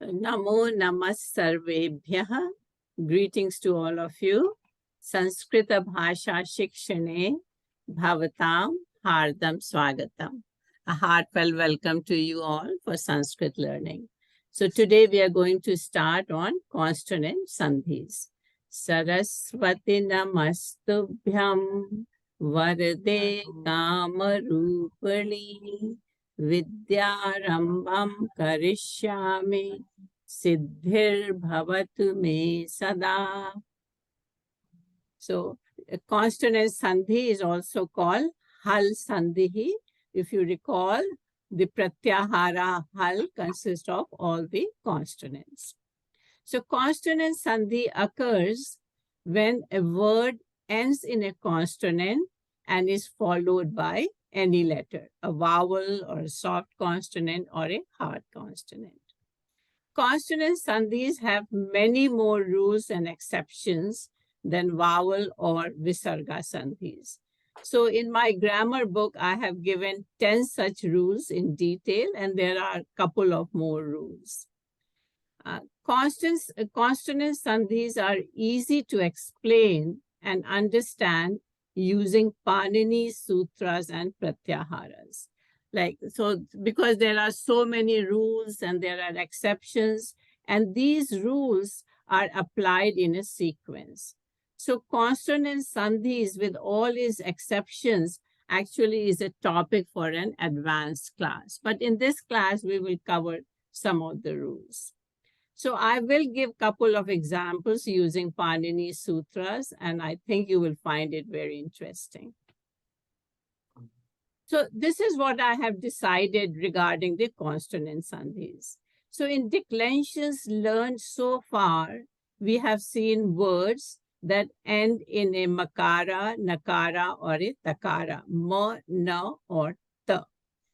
Namo Namas Sarvebhyah. Greetings to all of you. Sanskrita Bhasha Shikshane Bhavatam Hardam Swagatam. A heartfelt welcome to you all for Sanskrit learning. So today we are going to start on consonant sandhis. Saraswati Namastubhyam Varde Kamarupali Vidyarambam Karishyami Siddhir Bhavatu Me Sada. So, consonant sandhi is also called hal sandhi. If you recall, the pratyahara hal consists of all the consonants. So, consonant sandhi occurs when a word ends in a consonant and is followed by any letter, a vowel or a soft consonant or a hard consonant. Consonant sandhis have many more rules and exceptions than vowel or visarga sandhis. So in my grammar book, I have given 10 such rules in detail, and there are a couple of more rules. Consonant sandhis are easy to explain and understand using Panini sutras and pratyaharas. Because there are so many rules and there are exceptions, and these rules are applied in a sequence. So consonant sandhis with all its exceptions actually is a topic for an advanced class. But in this class, we will cover some of the rules. So I will give a couple of examples using Panini Sutras, and I think you will find it very interesting. So this is what I have decided regarding the consonant sandhis. So in declensions learned so far, we have seen words that end in a makara, nakara, or a takara, ma, na, or ta,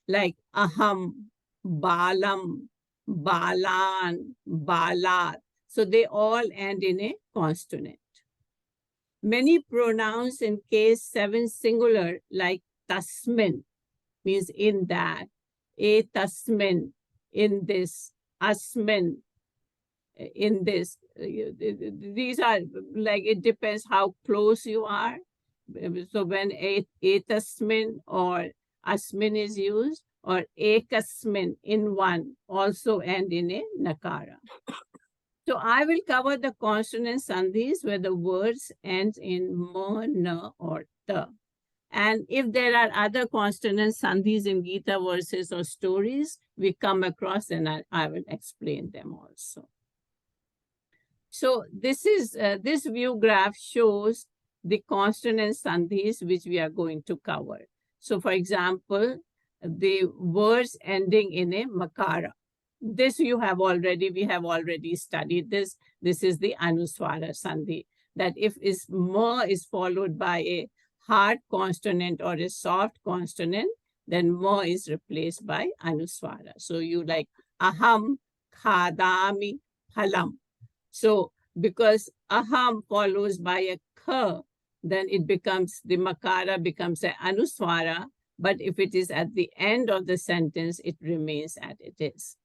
like aham, balam, balan, balat. So they all end in a consonant. Many pronouns in case 7 singular, like tasmin, means in that, a tasmin, in this, asmin, in this. These are like, it depends how close you are. So when a tasmin or asmin is used, or ekasmin, in one, also end in a nakara. So I will cover the consonant sandhis where the words end in ma, na, or ta. And if there are other consonant sandhis in Gita verses or stories we come across, then I will explain them also. So this view graph shows the consonant sandhis which we are going to cover. So for example, the words ending in a makara. This we have already studied this. This is the anuswara sandhi, that if ma is followed by a hard consonant or a soft consonant, then ma is replaced by anuswara. So you like aham khadami phalam. So because aham follows by a kha, then it becomes, the makara becomes an anuswara, but if it is at the end of the sentence, it remains as it is.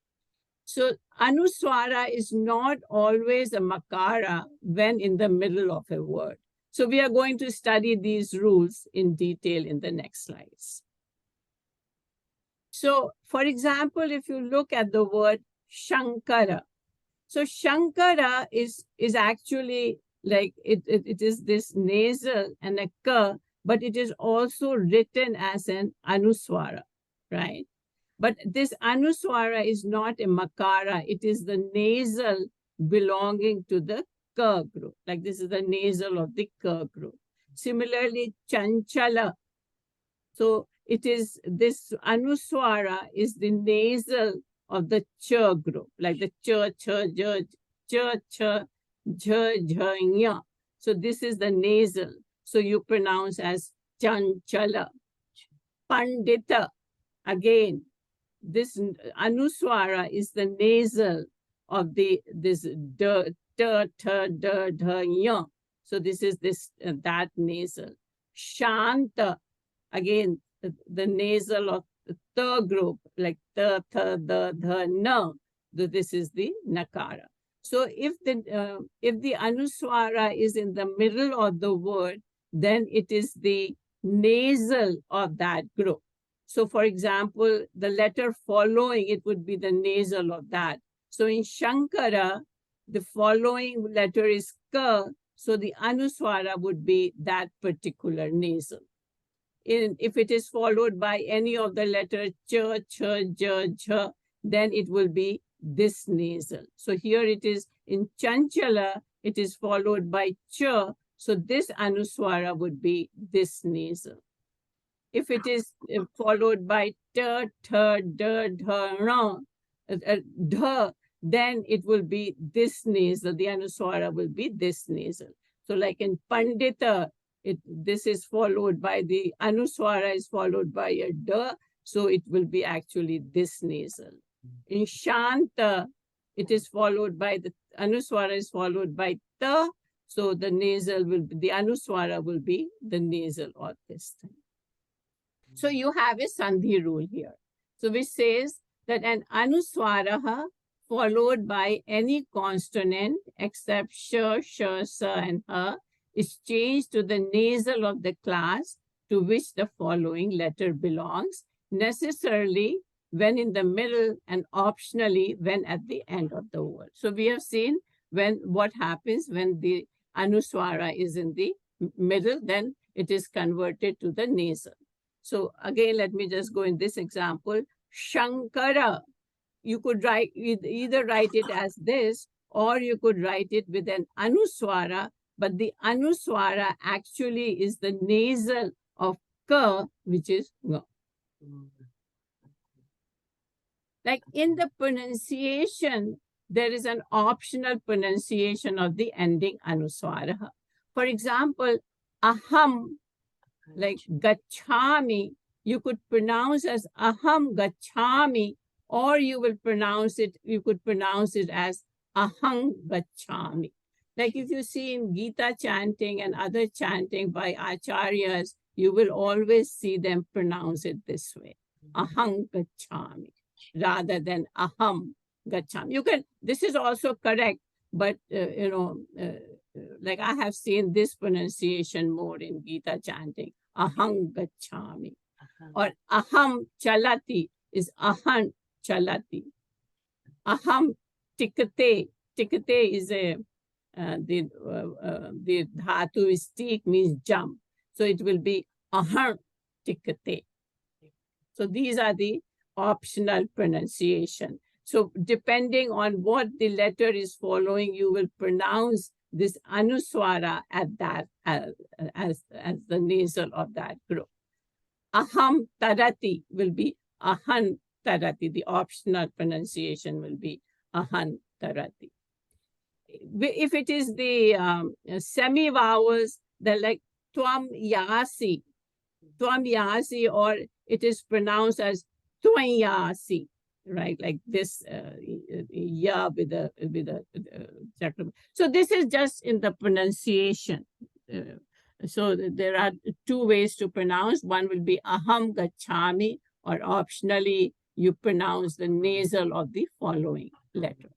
So anuswara is not always a makara when in the middle of a word. So we are going to study these rules in detail in the next slides. So for example, if you look at the word Shankara, so Shankara is actually like, it is this nasal and a ka, but it is also written as an anuswara, right? But this anuswara is not a makara, it is the nasal belonging to the ka group. Like this is the nasal of the ka group. Similarly, chanchala. So it is, this anuswara is the nasal of the cha group, like the cha, cha, ja, cha, cha, ja, ja, nya. So this is the nasal. So you pronounce as chanchala. Pandita, again, this anuswara is the nasal of this da, ta, ta, da, da, nya. So this is that nasal. Shanta, again, the nasal of the ta group, like ta, tha, da, dha, na. This is the nakara. So if the anuswara is in the middle of the word, then it is the nasal of that group. So for example, the letter following, it would be the nasal of that. So in Shankara, the following letter is ka, so the anuswara would be that particular nasal. If it is followed by any of the letters cha, cha, ja, jha, then it will be this nasal. So here it is in Chanchala, it is followed by cha, so this anuswara would be this nasal. If it is followed by ta, tha, da, dha, ra, dha, then it will be this nasal. The anuswara will be this nasal. So like in Pandita, this is followed by the anuswara is followed by a da, so it will be actually this nasal. In Shanta, it is followed by the anuswara is followed by ta, so the nasal will be, the anuswara will be the nasal of this thing. So you have a Sandhi rule here. So which says that an anuswara followed by any consonant except sh, sa, and ha is changed to the nasal of the class to which the following letter belongs, necessarily when in the middle and optionally when at the end of the word. So we have seen what happens when the anuswara is in the middle, then it is converted to the nasal. So again, let me just go in this example. Shankara, you could either write it as this, or you could write it with an anuswara, but the anuswara actually is the nasal of ka, which is nga. Like in the pronunciation, there is an optional pronunciation of the ending anuswara. For example, aham, like gachami, you could pronounce as aham gachami, or you could pronounce it as ahang gachami. Like if you see in Gita chanting and other chanting by acharyas, you will always see them pronounce it this way, ahang gachami, rather than aham gachami. You can, this is also correct, but like I have seen this pronunciation more in Gita chanting, ahang gachami. Or aham chalati is ahan chalati. Aham tikate. Tikate is the dhatu is tik, means jump. So it will be aham tikate. So these are the optional pronunciation. So depending on what the letter is following, you will pronounce this anuswara at that as the nasal of that group. Aham tarati will be ahan tarati. The optional pronunciation will be ahan tarati. If it is the semi-vowels, they're like twam yasi, or it is pronounced as twanyasi, right? Like this ya with a so this is just in the pronunciation. So there are two ways to pronounce. One will be aham gachami, or optionally you pronounce the nasal of the following letter.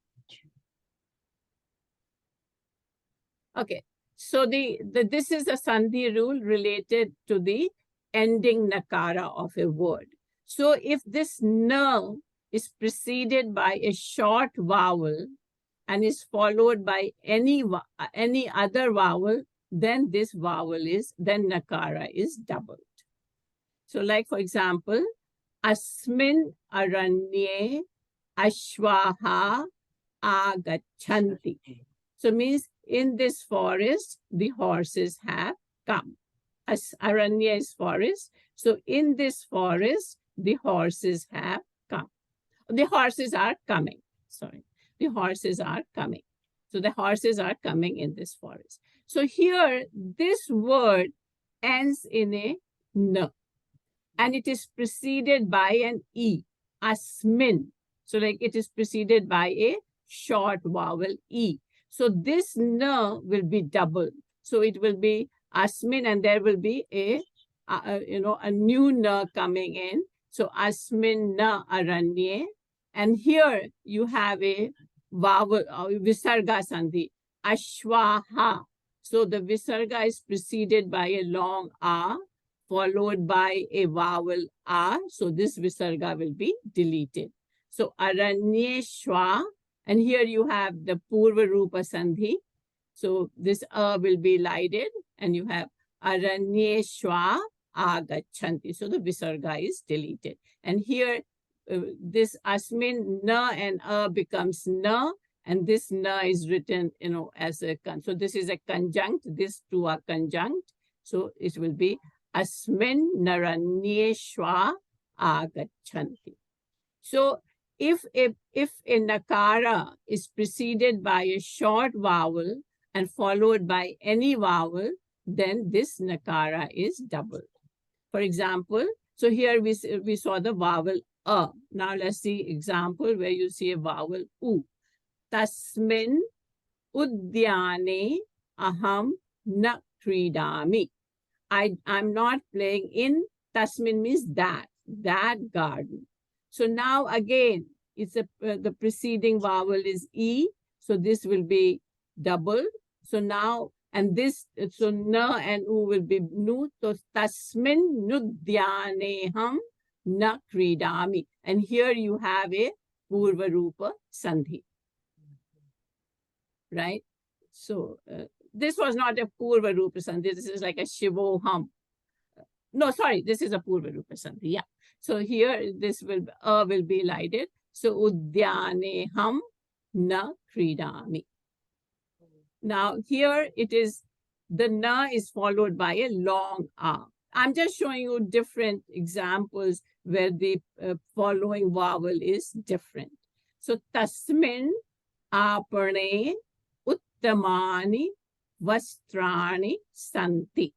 Okay, so this is a Sandhi rule related to the ending nakara of a word. So if this na is preceded by a short vowel and is followed by any other vowel, then this nakara is doubled. So like for example, asmin aranye ashwaha agachanti. So means in this forest, the horses have come. As aranya is forest. So in this forest, the horses have come. The horses are coming. Sorry. The horses are coming. So the horses are coming in this forest. So here, this word ends in a n, and it is preceded by an e, asmin. So like it is preceded by a short vowel e. So this n will be doubled. So it will be asmin, and there will be a new n coming in. So asmin na aranye, And here you have a vowel, visarga sandhi, ashwaha. So the visarga is preceded by a long a, followed by a vowel a. So this visarga will be deleted. So aranyeshwa, and here you have the purva rupa sandhi. So this will be lighted, and you have aranyeshwa agachanti. So the visarga is deleted. And here this asmin na and becomes na, and this na is written, as a so this is a conjunct. These two are conjunct. So it will be asmin naranyeshwa agachanti. So if a nakara is preceded by a short vowel and followed by any vowel, then this nakara is doubled. For example, so here we saw the vowel a. Now let's see example where you see a vowel u. Tasmin udyane aham na kridami. I'm not playing in. Tasmin means that garden. So now again, it's the preceding vowel is e. So this will be doubled. So now, and this, so na and u will be nu. So tasmin nudyaneham na kridami. And here you have a purva rupa sandhi. Right? So this was not a purva rupa sandhi. This is like a shivoham. No, sorry, this is a purva rupa sandhi. Yeah. So here this will be lighted. So udyaneham na kridami. Now here it is, the na is followed by a long a. I'm just showing you different examples where the following vowel is different. So tasmin apane uttamani vastrani santi.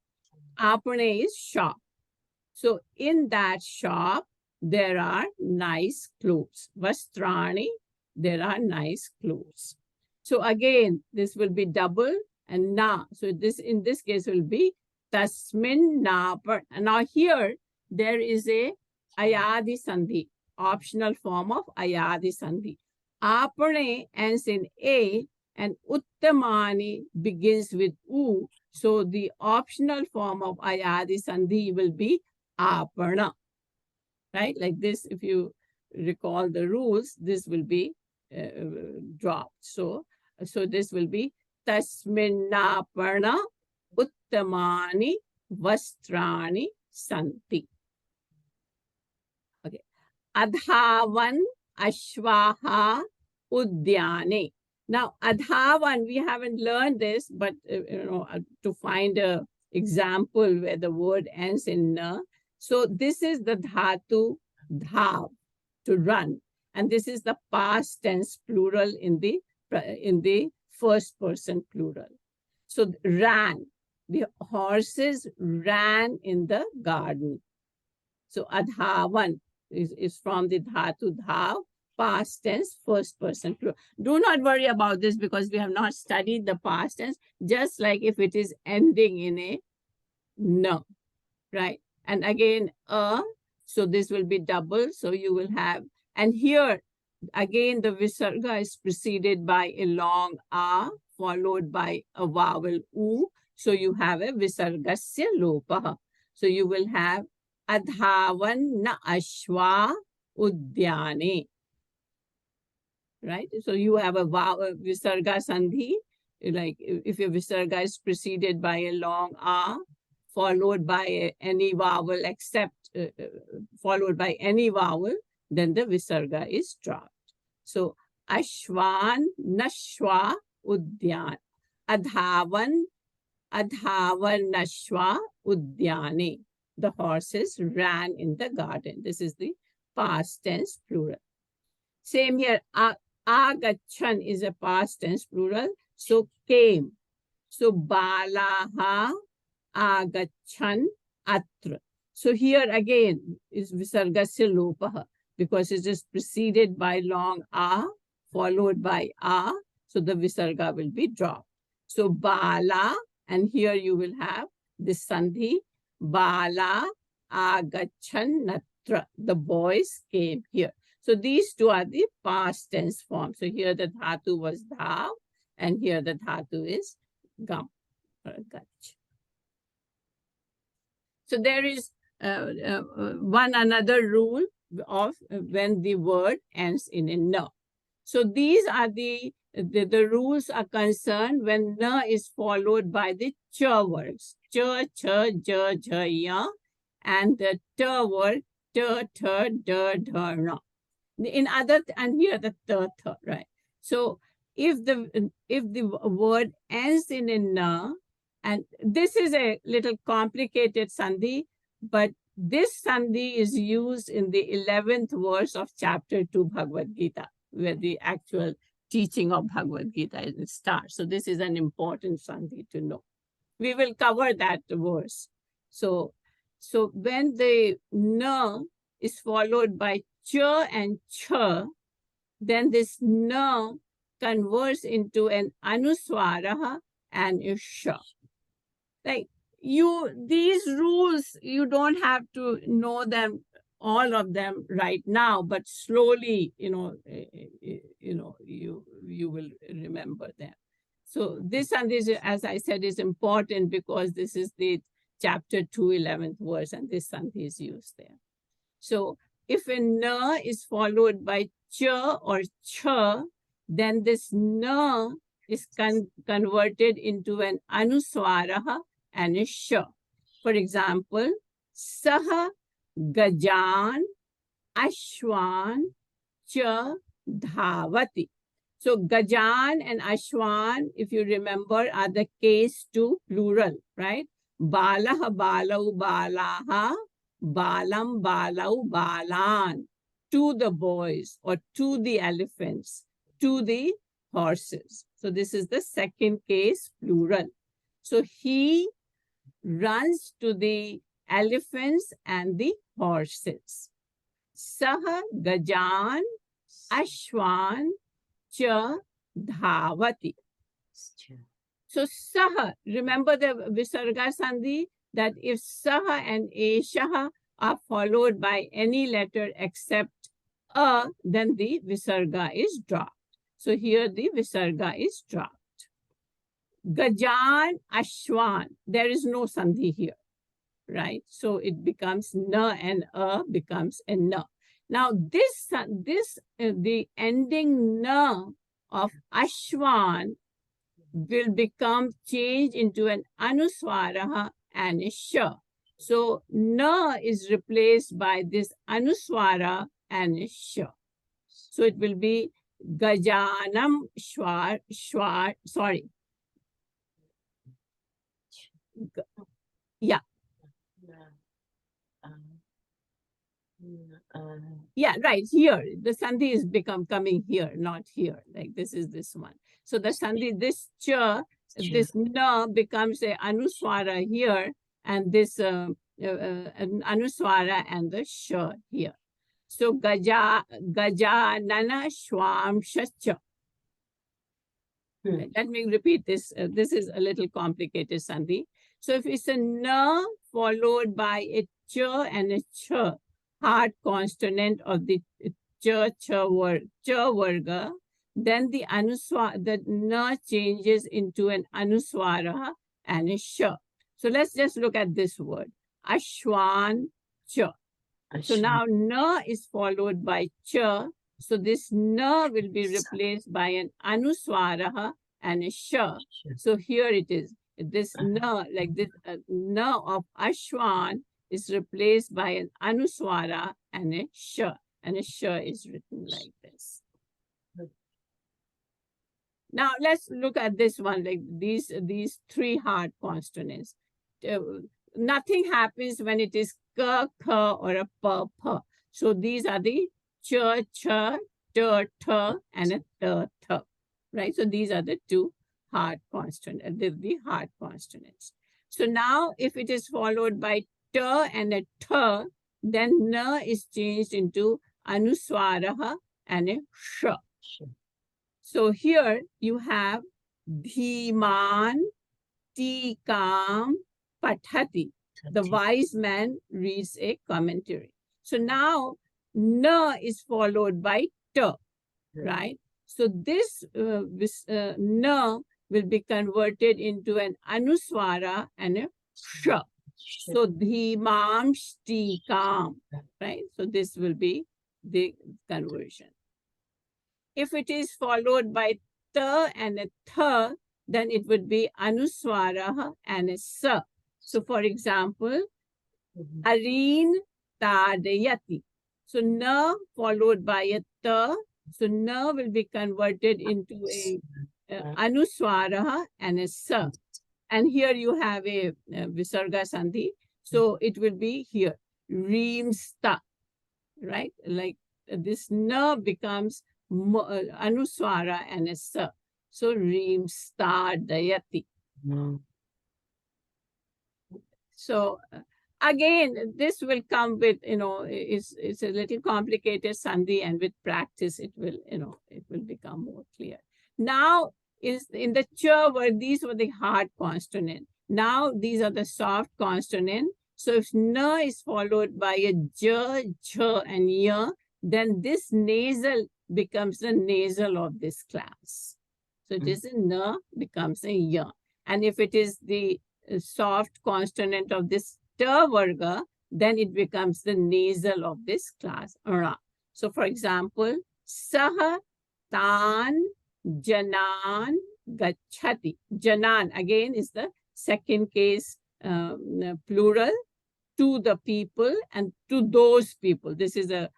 Apane is shop. So in that shop, there are nice clothes. Vastrani, there are nice clothes. So again, this will be double and na. So this in this case will be tasmin na. And now here, there is a ayadi sandhi, optional form of ayadi sandhi. Apane ends in a, and uttamani begins with u. So the optional form of ayadi sandhi will be apana, right? Like this, if you recall the rules, this will be dropped. So this will be tasminnaparna uttamani vastrani santi. Okay. Adhavan ashvaha udyane. Now, adhavan, we haven't learned this, but to find a example where the word ends in na. So this is the dhatu dhav, to run, and this is the past tense plural in the first person plural. So ran, the horses ran in the garden. So adhavan is from the dhatu dhav, past tense, first person plural. Do not worry about this because we have not studied the past tense, just like if it is ending in a na, right? And again, so this will be double. So you will have, and here again, the visarga is preceded by a long a, followed by a vowel u. So you have a visargasya lopaha. So you will have adhavan na ashwa udyane. Right? So you have a vowel, visarga sandhi, like if your visarga is preceded by a long a, followed by any vowel except, followed by any vowel, then the visarga is dropped. So ashwan nashwa udyan. Adhavan nashwa udyane. The horses ran in the garden. This is the past tense plural. Same here, agachan is a past tense plural. So came. So balaha agachan atra. So here again is visargasya lopaha, because it is preceded by long a, followed by a. So the visarga will be dropped. So bala, and here you will have this sandhi, bala agachan natra. The boys came here. So these two are the past tense forms. So here the dhatu was dha, and here the dhatu is gam or gach. So there is one another rule of when the word ends in a na. So these are the rules are concerned when na is followed by the cha words. Cha, cha, ja, ja, ya, and the ta word, ta, tha, da, dha, ra. In other, and here the ta, tha, right? So if the word ends in a na, and this is a little complicated sandhi, but this sandhi is used in the 11th verse of chapter 2 Bhagavad Gita, where the actual teaching of Bhagavad Gita starts. So this is an important sandhi to know. We will cover that verse. So when the na is followed by cha and cha, then this na converts into an anuswara and a sha. Like these rules, you don't have to know them, all of them right now, but slowly, you will remember them. So this and this, as I said, is important because this is the chapter 2, 11th verse, and this sandhi is used there. So if a na is followed by cha or cha, then this na is converted into an anuswara and a sha. For example, saha gajan ashwan cha dhavati. So gajan and ashwan, if you remember, are the case 2 plural, right? Balah balau balaha, balam balau balan. To the boys or to the elephants, to the horses. So this is the second case plural. So he runs to the elephants and the horses. Saha gajan ashwan cha dhavati. So saha, remember the visarga sandhi, that if saha and eshaha are followed by any letter except a, then the visarga is dropped. So here the visarga is dropped. Gajan ashwan, there is no sandhi here, right? So it becomes na and a becomes a na. Now the ending na of ashwan will become changed into an anuswara and a sha. So na is replaced by this anuswara and a sha. So it will be gajanam sorry. Yeah. Yeah, right here. The sandhi is coming here, not here. Like this is this one. So the sandhi, this cha, this na becomes a anuswara here, and this an anuswara and the sha here. So gajanana shwamshacha. Let me repeat this. This is a little complicated sandhi. So if it's a na followed by a cha and a cha, hard consonant of the cha varga, then the na changes into an anuswara and a sha. So let's just look at this word, ashwan cha. So now na is followed by cha. So this na will be replaced by an anuswara and a sha. So here it is. This na, like this na of ashwan, is replaced by an anuswara and a sha. And a sha is written like this. Now let's look at this one, like these 3 hard consonants. Nothing happens when it is ka, kha, or a pa, pa. So these are the cha, cha, ta, tha, and a ta, tha. Right? So these are the 2 hard consonants, the hard consonants. So now if it is followed by ta and a tha, then na is changed into anuswara and a sha. So here you have Dhiman Tikam Pathati. The wise man reads a commentary. So now na is followed by t, right? So this na will be converted into an anuswara and a sh. So dhimam shtikam, right? So this will be the conversion. If it is followed by ta and a tha, then it would be anuswara and a sa. So for example, Areen tadayati. So na followed by a ta. So na will be converted into a anuswara and a sa. And here you have a visarga sandhi. So it will be here, reemsta, right? Like this na becomes anuswara and a sa. So reemsta dayati. So again, this will come with, it's a little complicated sandhi, and with practice, it will, it will become more clear. Now, is in the cha word, these were the hard consonant. Now, these are the soft consonant. So if na is followed by a j, ch, and ya, then this nasal becomes the nasal of this class. So it is a na becomes a ya. And if it is the soft consonant of this ta varga, then it becomes the nasal of this class, ra. So for example, saha tan janan gachati. Janan again is the second case plural, to the people and to those people. This is a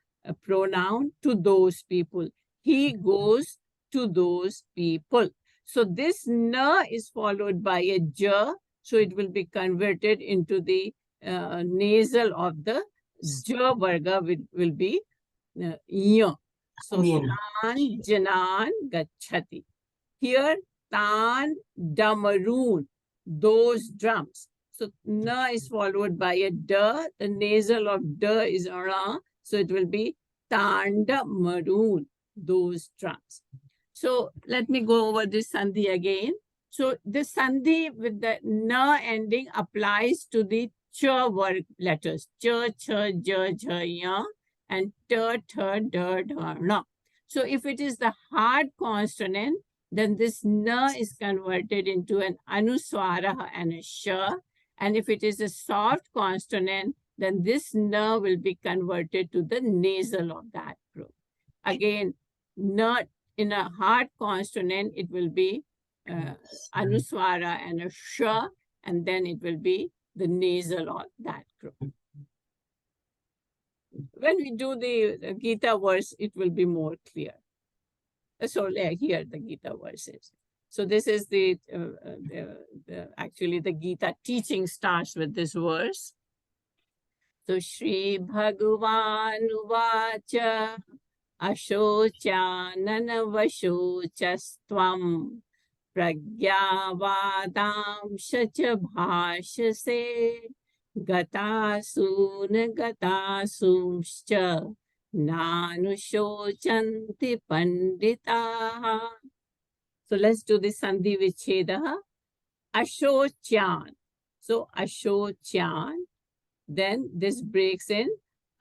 pronoun, to those people. He goes to those people. So this na is followed by a ja, so it will be converted into the nasal of the ja varga, will be ya. So tan janan gachati. Here tan damaroon, those drums. So na is followed by a da. The nasal of da is ra, so it will be tanda maroon, those drums. So let me go over this sandhi again. So the sandhi with the na ending applies to the cha word letters, cha, cha, ja, ja, ya, and ta, tha, da, dha, na. So if it is the hard consonant, then this na is converted into an anuswara and a sha. And if it is a soft consonant, then this na will be converted to the nasal of that group. Again, na in a hard consonant, it will be anuswara and a sha, and then it will be the nasal of that group. When we do the Gita verse, it will be more clear. So here the Gita verses. So this is actually the Gita teaching starts with this verse. So Shri Bhagavan Uvacha Ashochananavashocastvam Pragyavadam Shacha Bhashase Gatasun Gatasumscha Nanushocanti Panditaha. So let's do the Sandhi Vicheda. Ashochan. So Ashochan. Then this breaks in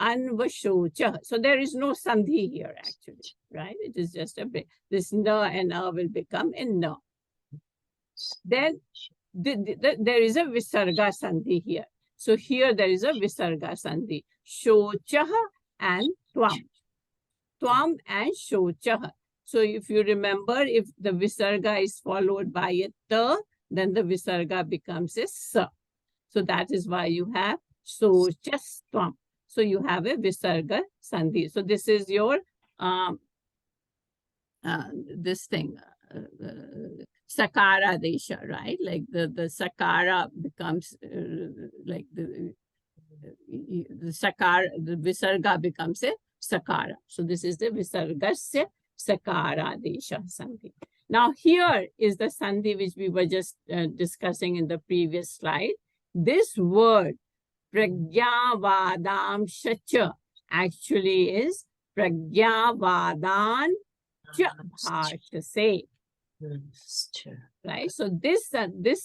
Anvashocha. So there is no Sandhi here actually, right? It is just a break. This na and a will become in na. Then there is a Visarga Sandhi here. So here there is a Visarga Sandhi. Shochaha and Twam. Twam and Shochaha. So if you remember, if the Visarga is followed by a ta, then the Visarga becomes a sa. So that is why you have Shochastvam. So you have a Visarga Sandhi. So this is your, this thing, Sakara Desha, right? Like the Sakara becomes like the Sakara, the Visarga becomes a Sakara. So this is the Visargasya Sakara Desha Sandhi. Now here is the Sandhi which we were just discussing in the previous slide. This word, Pragyavadam Shacha, actually is Pragyavadan Cha Bhashase. Right? So this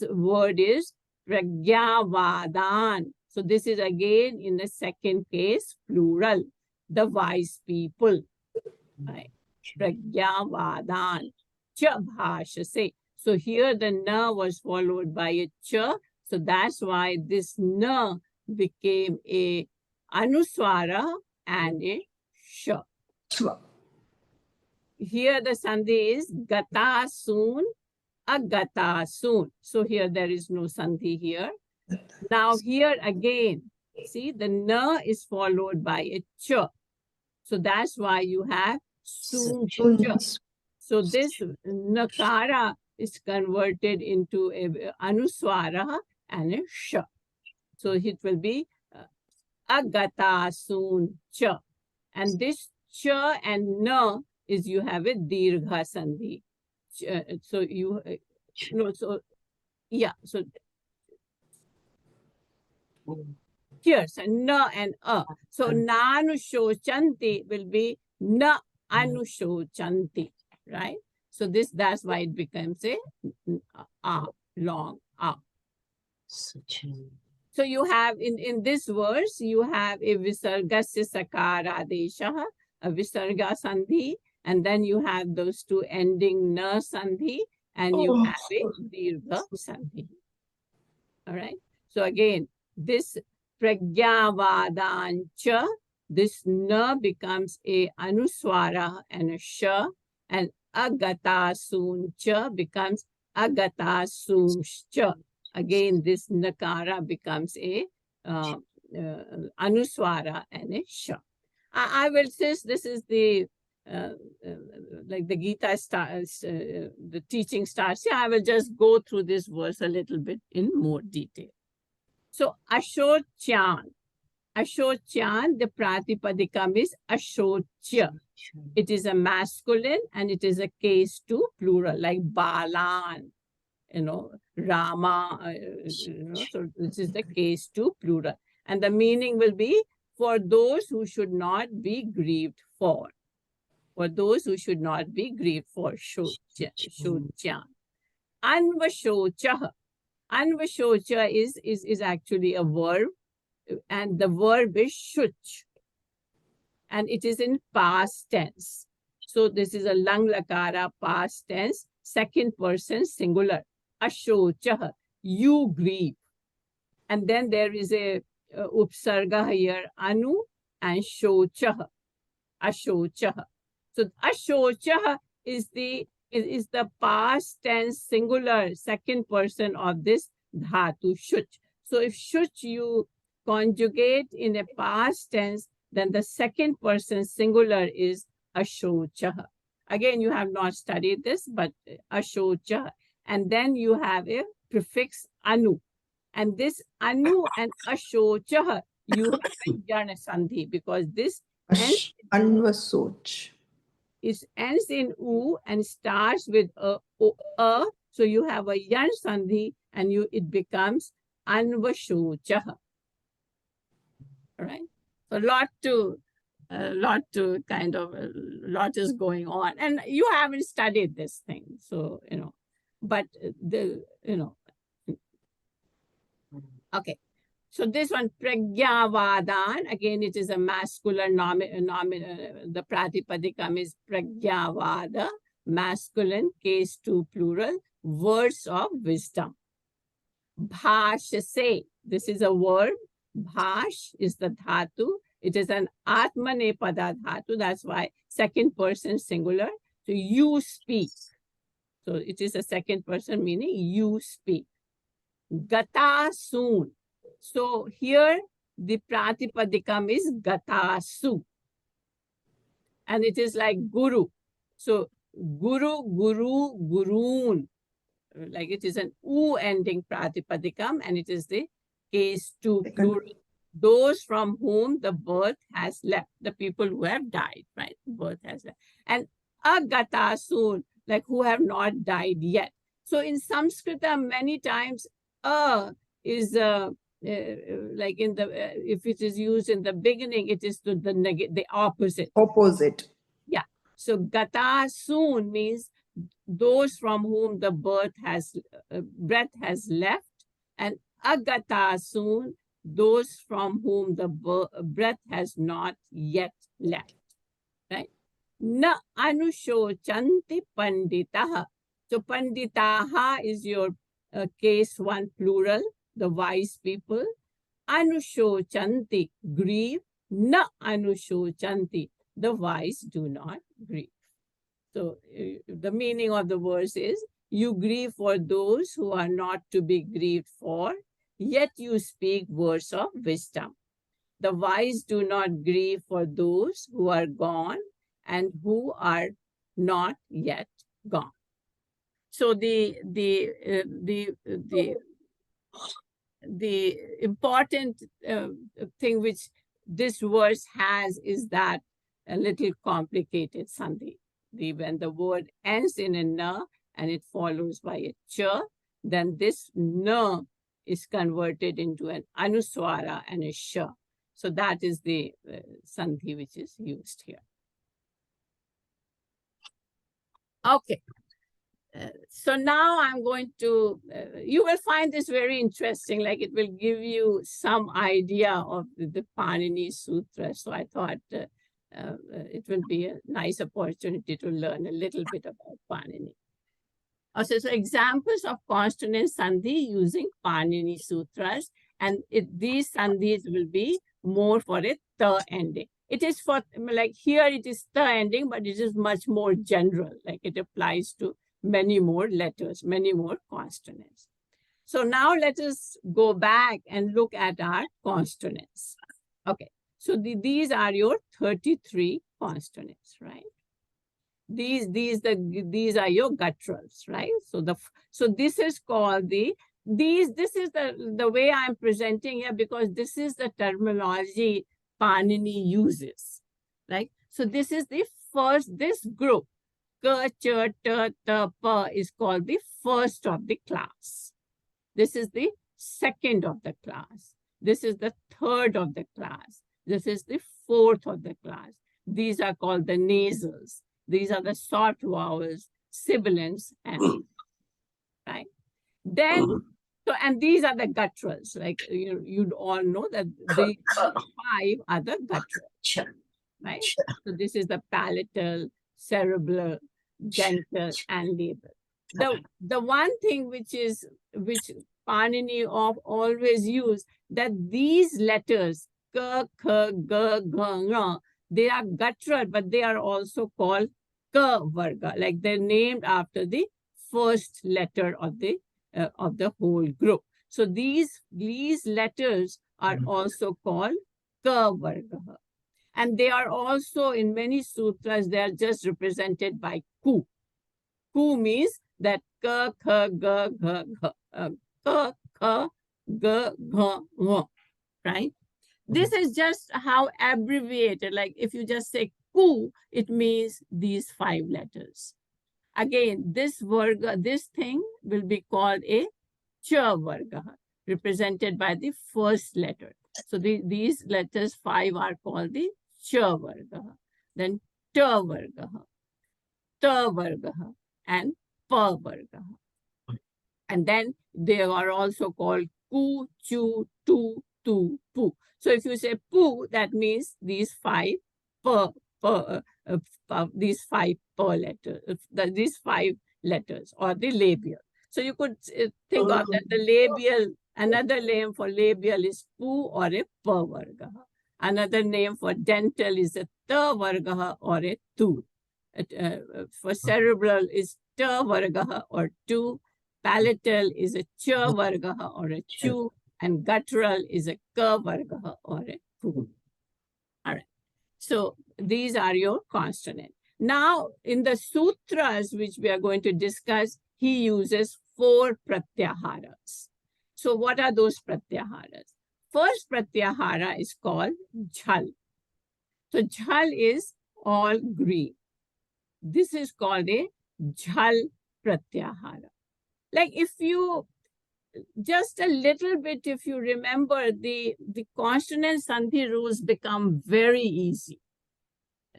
word is Pragyavadan. So this is again in the second case plural. the wise people. Right? Pragyavadan cha bhashase. So here the na was followed by a cha. So that's why this na became a anuswara and a sha. Here the sandhi is gata soon, agata soon. So here there is no sandhi here. Now here again, see the na is followed by a cha. So that's why you have soon cha. So this nakara is converted into a anuswara and a sha. So it will be agata soon cha. And this cha and na is you have a dirgha sandhi. So you no, so yeah, so here, so na and a. So na anushochanti will be na anushochanti, right? So that's why it becomes a long a. So you have in this verse, you have a visargasya sakara desha, a visarga sandhi, and then you have those two ending na sandhi, and you have a dirgha sandhi. All right. So again, this pragyavadancha, this na becomes a anuswara and a sha, and agata sooncha becomes agata soomscha. Again, this nakara becomes a anuswara and a sha. I will, since this is the like the Gita starts, the teaching starts here, I will just go through this verse a little bit in more detail. So Ashocyan, the pratipadikam is Ashocya. It is a masculine and it is a case two plural, like Balan, Rama, so this is the case two plural. And the meaning will be for those who should not be grieved for. For those who should not be grieved for, Shocyan. Anvashocha. Anvashocha is actually a verb, and the verb is shuch. And it is in past tense. So this is a lang lakara past tense, second person singular. Ashocha, you grieve. And then there is a upsarga here, anu and shocha, ashocha. So ashocha is the past tense singular second person of this dhatu shuch. So if shuch you conjugate in a past tense, then the second person singular is ashocha. Again, you have not studied this, but ashocha. And then you have a prefix anu. And this anu and ashocha, you have a yana sandhi, because this Anvasoch. It ends in u and starts with a. So you have a yan sandhi and it becomes anvashocha. All right. So a lot is going on, and you haven't studied this thing, so but okay. So this one, pragyavadan, again, it is a masculine the pratipadikam is pragyavada, masculine, case two plural, words of wisdom. Bhashase, this is a word. Bhash is the dhatu. It is an atmanepada dhatu. That's why second person singular. So you speak. So it is a second person meaning you speak. Gata soon. So here the pratipadikam is gatasu. And it is like guru. So guru, gurun. Like it is an u ending pratipadikam, and it is the case two plural. Those from whom the birth has left, the people who have died, right? Birth has left. And agatasun, like who have not died yet. So in Sanskrit, many times is like in the if it is used in the beginning, it is to the opposite. Opposite. Yeah. So gata soon means those from whom the breath has left, and agata soon, those from whom the breath has not yet left, right? Na anushocanti panditaha. So panditaha is your case one plural, the wise people. Anushocanti, grieve. Na anushocanti, the wise do not grieve. So the meaning of the verse is, you grieve for those who are not to be grieved for, yet you speak words of wisdom. The wise do not grieve for those who are gone and who are not yet gone. So the important thing which this verse has is that a little complicated sandhi. When the word ends in a na and it follows by a cha, then this na is converted into an anuswara and a sha. So that is the sandhi which is used here. Okay. So now I'm going to, you will find this very interesting, like it will give you some idea of the Panini Sutra. So I thought it will be a nice opportunity to learn a little bit about Panini. Also, so examples of consonant sandhi using Panini Sutras, and these sandhis will be more for a ta ending. It is for, like here it is ta ending, but it is much more general, like it applies to many more letters, many more consonants. So now let us go back and look at our consonants. Okay, so these are your 33 consonants, right? These are your gutturals, right? So this is called this is the way I'm presenting here, because this is the terminology Panini uses, right? So this is the first, this group, ka, cha, ta, ta, pa is called the first of the class. This is the second of the class. This is the third of the class. This is the fourth of the class. These are called the nasals. These are the soft vowels, sibilants, and right. Then, so and these are the gutturals. Like you'd all know that the 5 are the gutturals, right? So this is the palatal, cerebral, dental, and labial. The one thing which Panini always use, that these letters ka, kha, ga, gha, nga, they are guttural, but they are also called ka varga, like they're named after the first letter of the whole group. So these letters are also called ka varga, and they are also in many sutras. They are just represented by ku. Ku means that ka, kha, ga, gha, gha, ka, kha, ga, gha, gha, right? This is just how abbreviated, like if you just say ku, it means these 5 letters. Again, this varga, this thing will be called a cha varga, represented by the first letter. So these letters 5 are called the cha varga. Then ta varga, ta varga, and pa varga. And then they are also called ku, chu, tu, tu, pu. So if you say pu, that means these 5 these 5 letters, these 5 letters, or the labial. So you could think of that the labial, another name for labial is pu or a pa varga. Another name for dental is a ta varga or a tu. For cerebral is ta varga or tu. Palatal is a cha varga or a chu, and guttural is a ka varga or a ku. All right. So these are your consonants. Now, in the sutras, which we are going to discuss, he uses 4 pratyaharas. So what are those pratyaharas? First pratyahara is called jhal. So jhal is all green. This is called a jhal pratyahara. Like if you, just a little bit, if you remember, the consonant sandhi rules become very easy.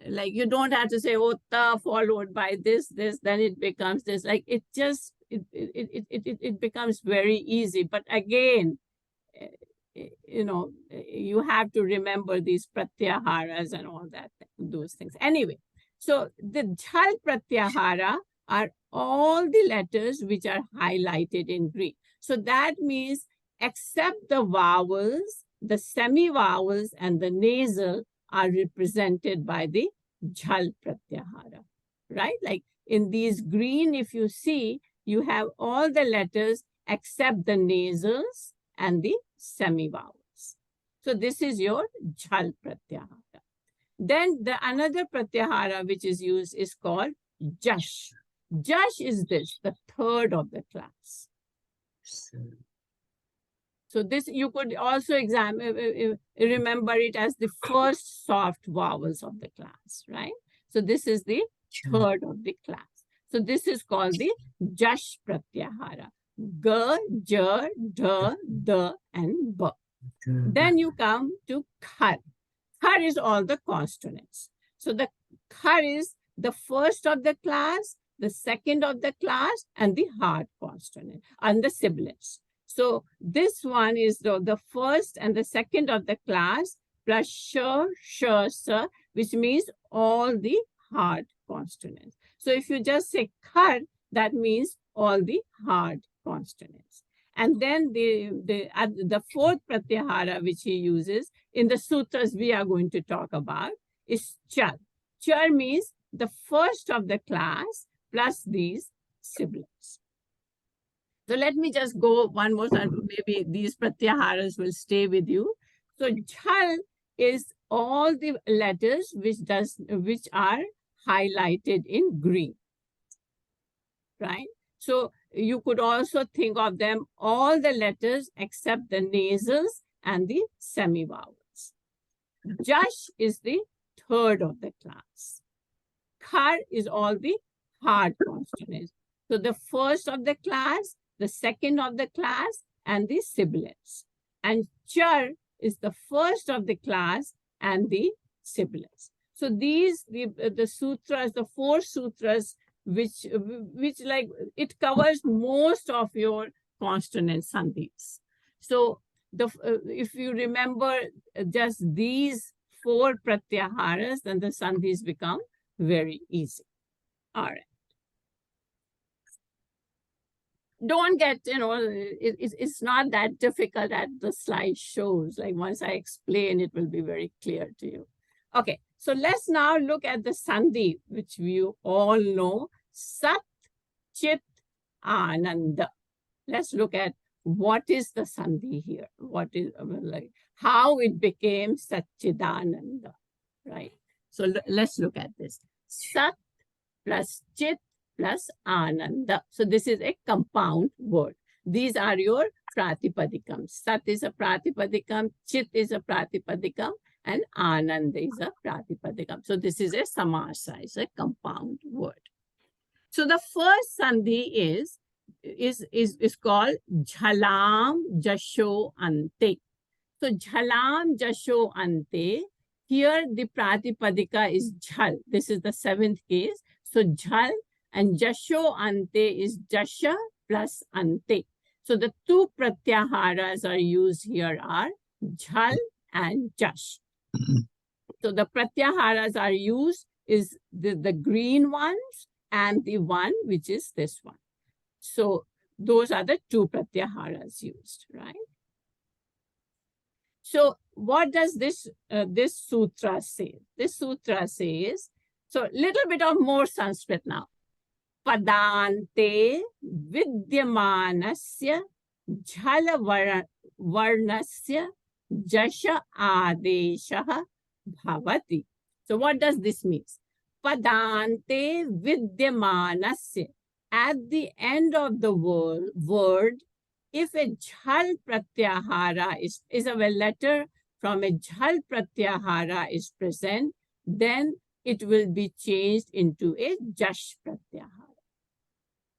Like you don't have to say, oh, ta followed by this, then it becomes this. Like it just, it becomes very easy. But again, you have to remember these pratyaharas and all that, those things. Anyway, so the jhal pratyahara are all the letters which are highlighted in green. So that means except the vowels, the semi-vowels and the nasal are represented by the jhal pratyahara, right? Like in these green, if you see, you have all the letters except the nasals and the semi-vowels. So this is your jhal pratyahara. Then the another pratyahara which is used is called jash. Jash is this, the third of the class. So this you could also remember it as the first soft vowels of the class, right? So this is the third of the class. So this is called the jash pratyahara. G, J, D, D, and B. Then you come to khar. Khar is all the consonants. So the khar is the first of the class, the second of the class, and the hard consonant, and the sibilants. So this one is the first and the second of the class, plus sh, sa, which means all the hard consonants. So if you just say khar, that means all the hard consonants. And then the fourth pratyahara which he uses in the sutras we are going to talk about is char. Char means the first of the class plus these sibilants. So let me just go one more time. Maybe these pratyaharas will stay with you. So jhal is all the letters which are highlighted in green, right? So you could also think of them all the letters except the nasals and the semi-vowels. Jash is the third of the class. Khar is all the hard consonants. So the first of the class, the second of the class, and the sibilants. And char is the first of the class and the sibilants. So these, the sutras, the four sutras, which like it covers most of your consonant sandhis. So if you remember just these four pratyaharas, then the sandhis become very easy. All right. Don't get, it's not that difficult as the slide shows. Like once I explain, it will be very clear to you. Okay, so let's now look at the sandhi, which we all know, Sat, Chit, Ananda. Let's look at what is the sandhi here. What is, like, how it became Satchidananda, right? So let's look at this. Sat plus Chit plus Ananda. So this is a compound word. These are your pratipadikams. Sat is a pratipadikam, Chit is a pratipadikam, and Ananda is a pratipadikam. So this is a samasa, it's a compound word. So the first sandhi is called jhalam jasho ante. So jhalam jasho ante. Here the pratipadika is jhal. This is the seventh case. So jhal and jasho ante is jasha plus ante. So the two pratyaharas are used here are jhal and jash. So the pratyaharas are used is the green ones and the one which is this one. So those are the two pratyaharas used, right? So what does this sutra say? This sutra says, so little bit of more Sanskrit now. Padante vidyamanasya jhala varnasya jasha adesha bhavati. So what does this mean? Padante vidyamanasya. At the end of the word, if a jhal pratyahara is a letter from a jhal pratyahara is present, then it will be changed into a jash pratyahara.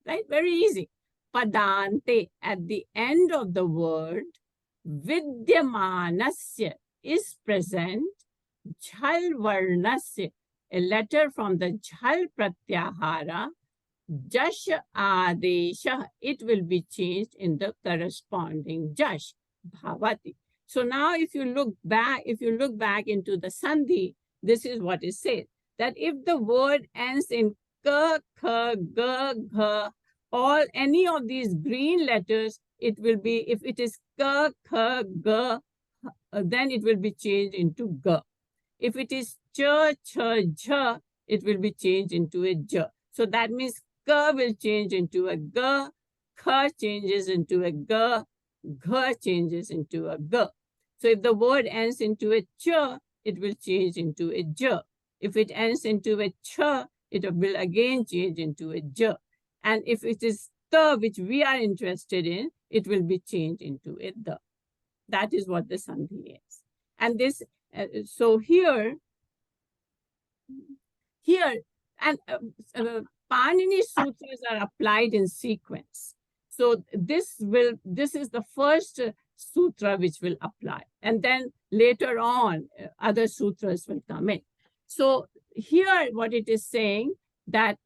Right? Very easy. Padante, at the end of the word, vidyamanasya is present, jhal varnasya, a letter from the jhal pratyahara, jash adesha, it will be changed in the corresponding jash, bhavati. So now if you look back into the Sandhi, this is what it says, that if the word ends in ka, kha, ga, gha, all any of these green letters, it will be, if it is ka, kha, ga, then it will be changed into ga. If it is cha, cha, jha, it will be changed into a ja. So that means ka will change into a ga, kha changes into a ga, gha changes into a ga. So if the word ends into a cha, it will change into a ja. If it ends into a cha, it will again change into a ja. And if it is ta, which we are interested in, it will be changed into a da. That is what the Sandhi is. And this, so here, and Panini sutras are applied in sequence. So this is the first sutra which will apply. And then later on, other sutras will come in. So here what it is saying, that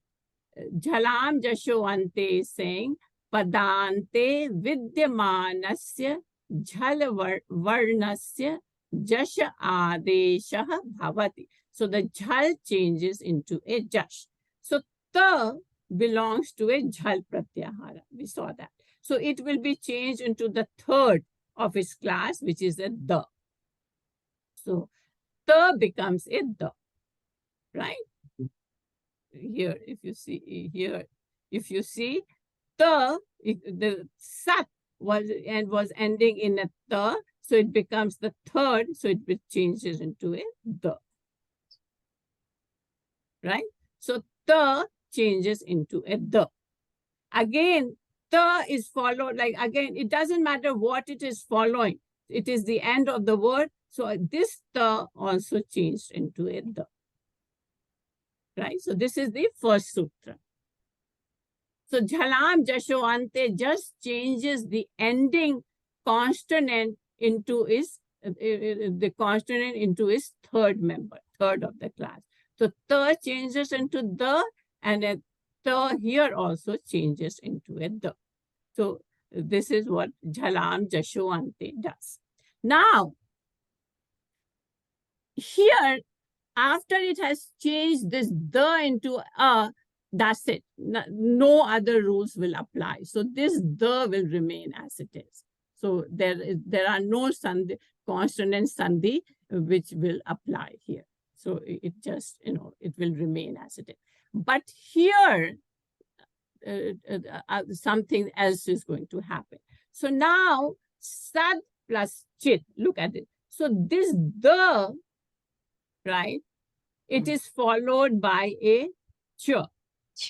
Jhalam Jasho Ante is saying, Padante Vidyamanasya Jhal Varnasya Jasha Adesha Bhavati. So the jhal changes into a jash. So ta belongs to a jhal pratyahara. We saw that. So it will be changed into the third of its class, which is a da. So ta becomes a da, right? Here, if you see the sat was ending in a ta, so it becomes the third, so it changes into a da. Right? So ta changes into a da. Again, ta is followed, like again, it doesn't matter what it is following. It is the end of the word. So this ta also changed into a da. Right? So this is the first sutra. So Jhalam Jasho Ante just changes the ending consonant into its third member, third of the class. So ta changes into the, and a ta here also changes into a the. So this is what Jhalam Jasho Ante does. Now, here, after it has changed this the into a, that's it. No other rules will apply. So this the will remain as it is. So there are no sandhi, consonant sandhi which will apply here. So it just, it will remain as it is. But here, something else is going to happen. So now, sad plus chit, look at it. So this the, right, it is followed by a ch.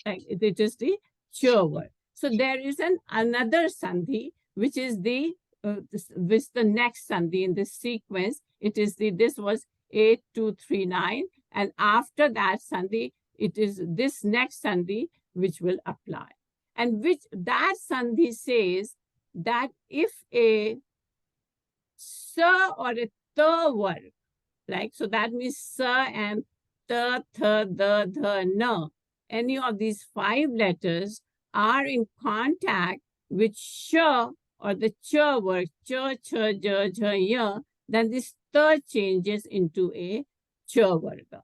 Like it is the ch word. So there is another sandhi, which is the next sandhi in this sequence. It is this was 8239, and after that sandhi, it is this next sandhi which will apply. And which that sandhi says that if a sa or a ta word, like, so that means sa and ta, tha, da, dha, na, any of these 5 letters are in contact with sh or the ch word, cha, cha, ja, ja, ya, then this ta changes into a cha varga.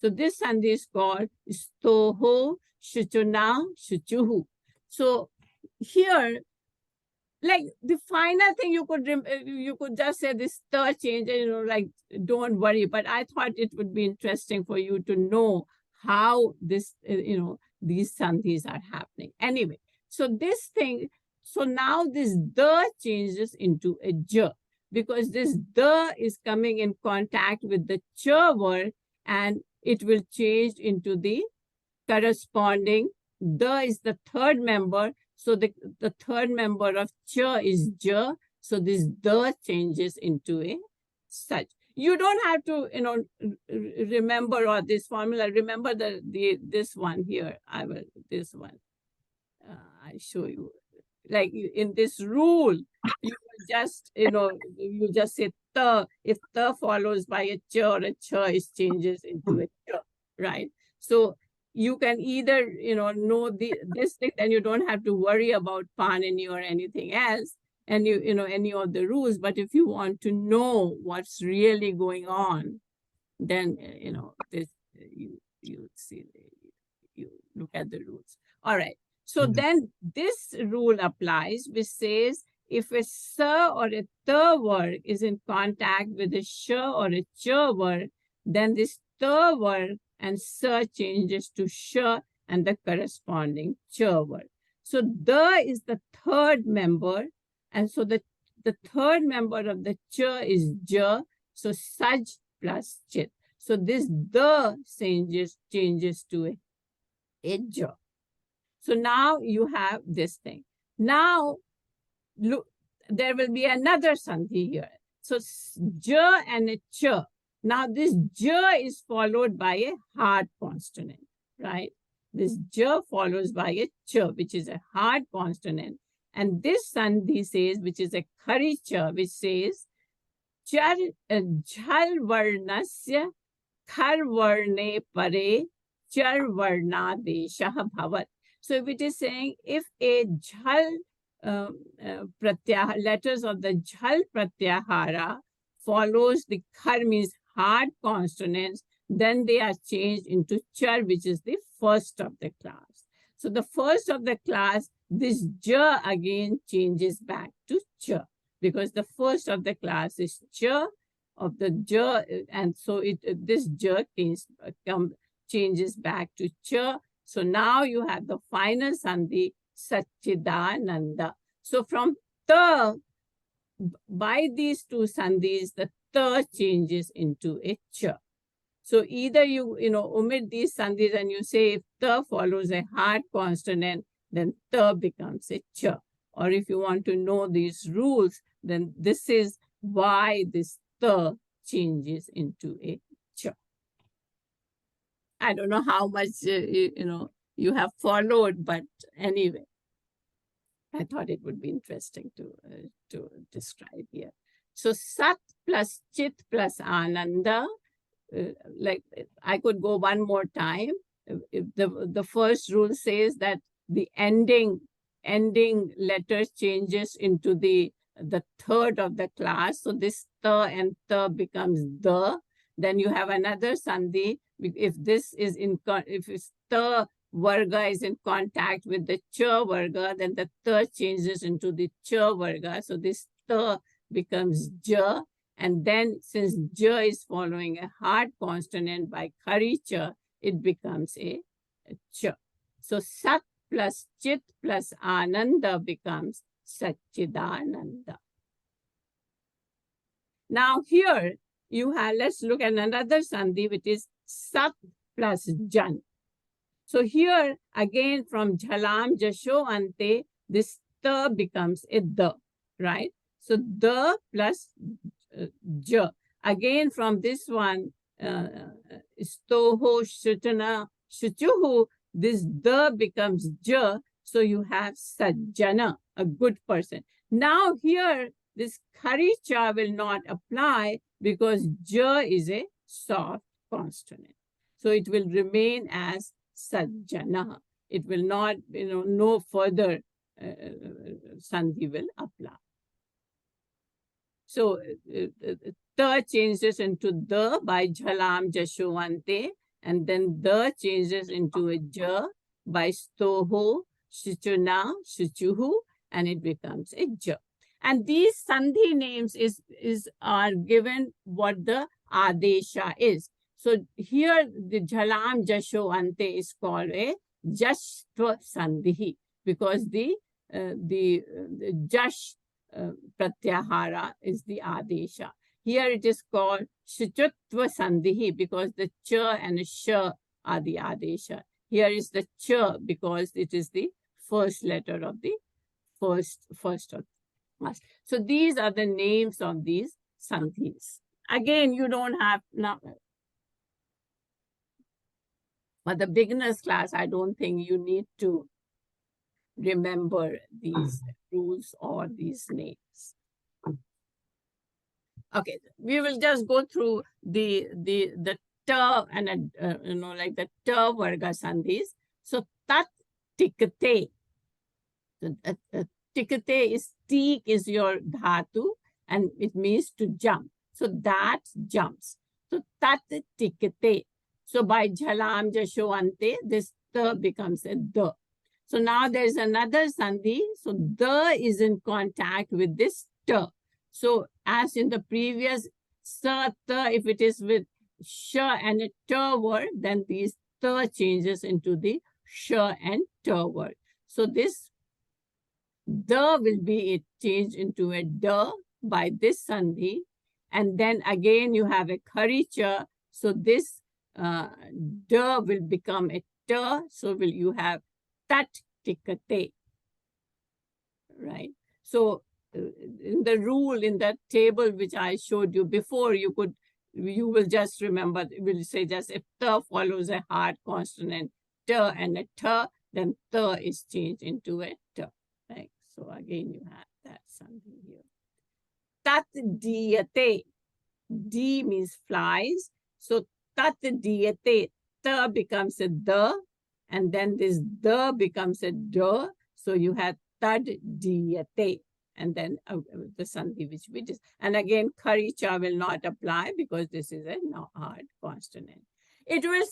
So this sandhi is called stoho, shuchuna, shuchuhu. So here, like the final thing you could just say this third change, like don't worry. But I thought it would be interesting for you to know how this, these sandhis are happening. Anyway, so this thing, so now this the changes into a j, because this the is coming in contact with the ch word, and it will change into the corresponding, the is the third member. So the third member of cha is ja. So this the changes into a such. You don't have to, remember all this formula. Remember this one here. This one. I show you. Like in this rule, you just, you just say ta. If ta follows by a cha or a cha, it changes into a cha, right? So you can either, know this thing, then you don't have to worry about Panini or anything else. any of the rules. But if you want to know what's really going on, then this you see, you look at the rules. All right. So then this rule applies, which says if a s or a t word is in contact with a sh or a ch word, then this t word and s changes to sh and the corresponding ch word. So the is the third member, and so the third member of the ch is j, so saj plus chit. So this the changes to a j. So now you have this thing. Now look, there will be another sandhi here. So j and a ch. Now this j is followed by a hard consonant, right? This j follows by a ch, which is a hard consonant. And this sandhi says, which is a khari cha, which says jhal varnasya khar varne pare char varnadeshah bhavat. So if it is saying if a jhal letters of the jhal pratyahara follows the khar, means hard consonants, then they are changed into char, which is the first of the class. So the first of the class, this j again changes back to ch, because the first of the class is ch of the j, and so this j changes back to ch. So now you have the final sandhi, Satchidananda. So from ta, by these two sandhis, the ta changes into a ch. So either you omit these sandhis and you say if ta follows a hard consonant, then ta becomes a ch. Or if you want to know these rules, then this is why this ta changes into a ch. I don't know how much you have followed, but anyway, I thought it would be interesting to describe here. So sat plus chit plus ananda, like I could go one more time. If the first rule says that the ending letter changes into the third of the class. So this ta and ta becomes the. Then you have another sandhi. If this is if it's ta varga is in contact with the cha varga, then the ta changes into the cha varga. So this ta becomes ja. And then since ja is following a hard consonant by khari cha, it becomes a cha. So sat plus chit plus ananda becomes Satchidananda. Now here you have, let's look at another sandhi, which is sat plus jan. So here again from jhalam jasho ante, this ta becomes a the, right? So the plus ja. Again from this one, stoho shutana shuchuhu, this the becomes ja. So you have sajjana, a good person. Now here this khari cha will not apply because ja is a soft consonant. So it will remain as sajjana. It will not, no further sandhi will apply. So ta changes into the by jhalam jashuvante, and then the changes into a ja by stoho shichuna shichuhu, and it becomes a ja. And these sandhi names are given what the adesha is. So here the jhalam jasho ante is called a jashtva sandhi, because the jash pratyahara is the adesha. Here it is called shichutva sandhi because the cha and sh are the adesha. Here is the cha because it is the first letter of the first of us. So these are the names of these sandhis. Again, you don't have now. For the beginners class, I don't think you need to remember these rules or these names. Okay, we will just go through the ta and like the ta varga sandhis. So tat tikte. So tikate is teek is your dhatu, and it means to jump. So that jumps. So tat tikate. So by jhalam jasho ante, this the becomes a the. So now there's another sandhi. So the is in contact with this t. So as in the previous sa, ta, if it is with sh and a t word, then these t changes into the sh and t word. So this the will be it changed into a d by this sandhi. And then again you have a kharicha. So this d will become a t. So will you have tat tikate, right? So in the rule, in that table which I showed you before, you will just remember, will say just if t follows a hard consonant, t and a t, then t is changed into a t, right? So again, you have that something here. Tat diyate, d means flies. So tat diyate, t becomes a the, and then this the becomes a d. So you have tad diyate, and then the sandhi which we just, and again kharicha will not apply because this is a hard consonant. It will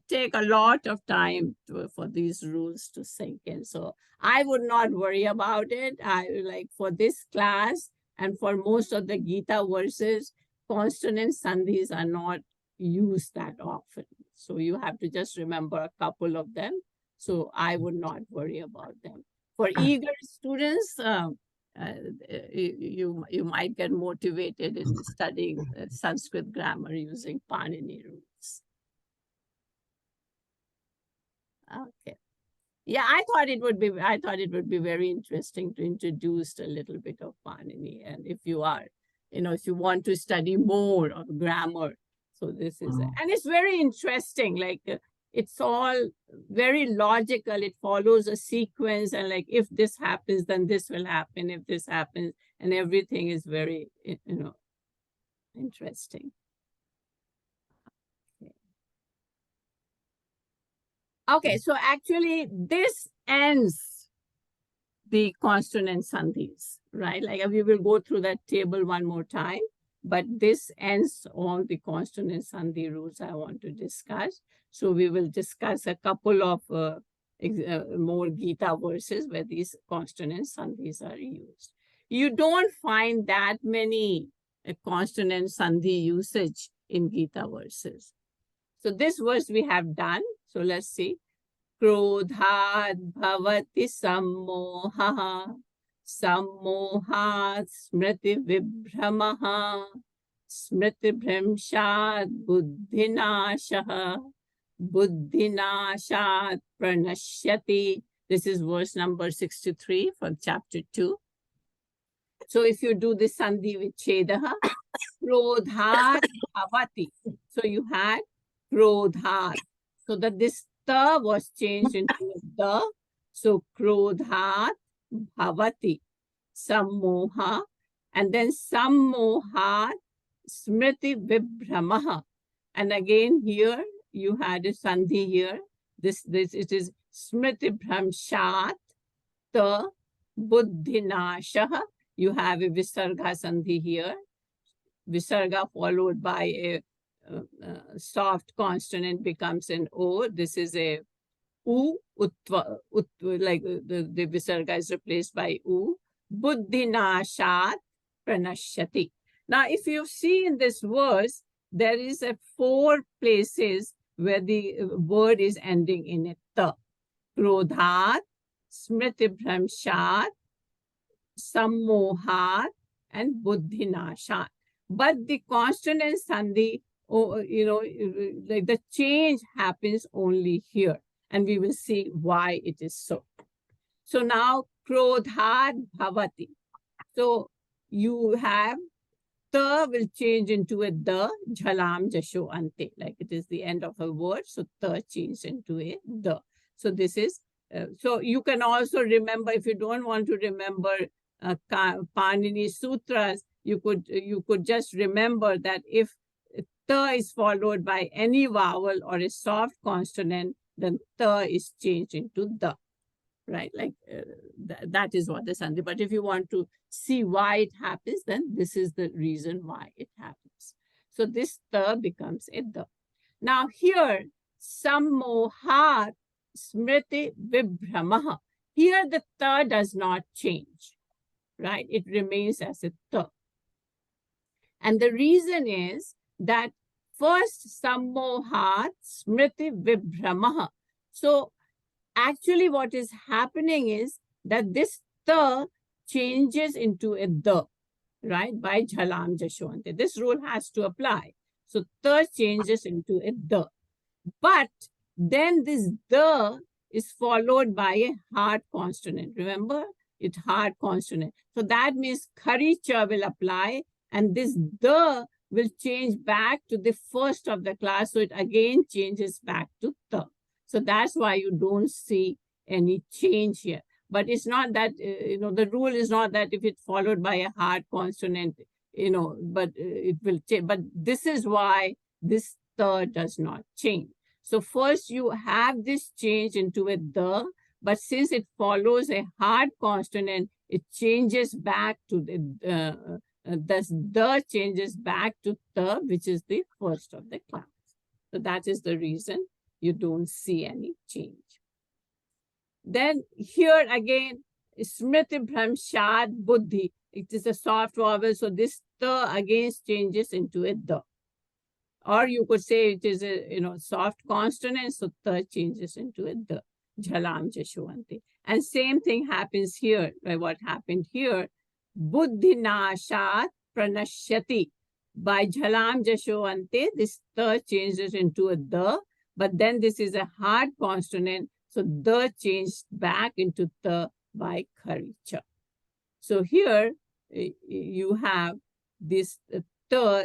take a lot of time for these rules to sink in. So I would not worry about it. I like for this class and for most of the Gita verses, consonant sandhis are not used that often. So you have to just remember a couple of them. So I would not worry about them. For eager students, you might get motivated in studying Sanskrit grammar using Panini rules. Okay. Yeah, I thought it would be very interesting to introduce a little bit of Panini. And if you are, if you want to study more of grammar, so this is it. And it's very interesting. Like it's all very logical. It follows a sequence, and like if this happens, then this will happen. If this happens, and everything is very, interesting. Okay, so actually this ends the consonant sandhis, right? Like we will go through that table one more time, but this ends all the consonant sandhi rules I want to discuss. So we will discuss a couple of more Gita verses where these consonant sandhis are used. You don't find that many consonant sandhi usage in Gita verses. So this verse we have done. So let's see. Krodhat bhavati sammohaha, sammohat smriti vibhramaha, smriti bhramshat buddhinashaha, buddhinashat pranashyati. This is verse number 63 from chapter 2. So if you do the sandhi with chedaha, krodhat bhavati. So you had krodhat. So that this ta was changed into the. So krodhat bhavati sammoha, and then sammohat smriti vibhramaha. And again here you had a sandhi here. This it is smriti bhramshat ta buddhinashaha. You have a visarga sandhi here. Visarga followed by a soft consonant becomes an O. This is a U, utva, like the visarga is replaced by U. Buddhinashat pranashyati. Now, if you see in this verse, there is a 4 places where the word is ending in a ta. Krodhat, smriti bhramshat, sammohat, and buddhinashat. But the consonant sandhi, like the change happens only here. And we will see why it is so. So now, krodhat bhavati. So you have ta will change into a the, jhalam jasho ante. Like it is the end of a word. So ta changes into a the. So this is, so you can also remember, if you don't want to remember Panini Sutras, you could just remember that if ta is followed by any vowel or a soft consonant, then ta is changed into the. right? Like that is what the Sandhi. But if you want to see why it happens, then this is the reason why it happens. So this ta becomes a da. Now here, sammohat smriti vibhramaha. Here the ta does not change, right? It remains as a ta. And the reason is that first sammohat smriti vibhramaha. So actually what is happening is that this ta changes into a da, right? By jhalam jashwante. This rule has to apply. So ta changes into a da. But then this da is followed by a hard consonant. Remember? It's hard consonant. So that means khari cha will apply, and this da will change back to the first of the class. So it again changes back to ta. So that's why you don't see any change here. But it's not that, the rule is not that if it's followed by a hard consonant, but it will change. But this is why this ta does not change. So first you have this change into a da, but since it follows a hard consonant, it changes back to the da changes back to ta, which is the first of the class. So that is the reason you don't see any change. Then here again, smriti bhramshad buddhi. It is a soft vowel, so this ta again changes into a da. Or you could say it is a soft consonant, so ta changes into a da. Jhalam jashwante. And same thing happens here. By what happened here, buddhi nashat pranashyati. By jhalam jashwante, this ta changes into a da, but then this is a hard consonant, so da changed back into ta by kharicha. So here you have this ta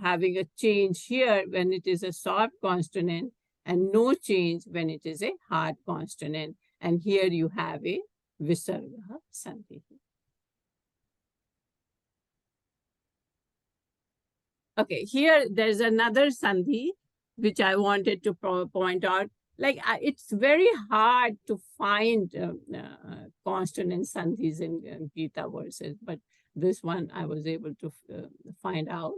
having a change here when it is a soft consonant, and no change when it is a hard consonant. And here you have a visarga sandhi. Okay, here there's another sandhi which I wanted to point out. Like it's very hard to find consonant sandhis in Gita Verses, but this one I was able to find out.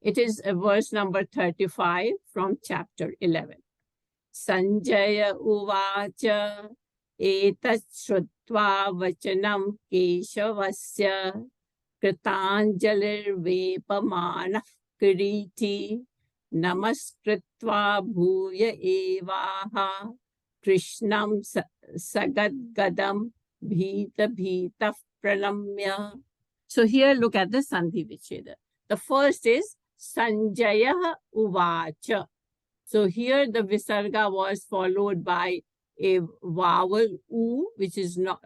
It is verse number 35 from chapter 11. Sanjaya uvacha etat shrutva vachanam keshavasya kritanjalir vepamanah kiriti namaskritva bhuya evaha krishnam sagadgadam bhita bhita pranamya. So here look at the Sandhi Vicheda. The first is Sanjaya uvacha. So here the visarga was followed by a vowel u, which is not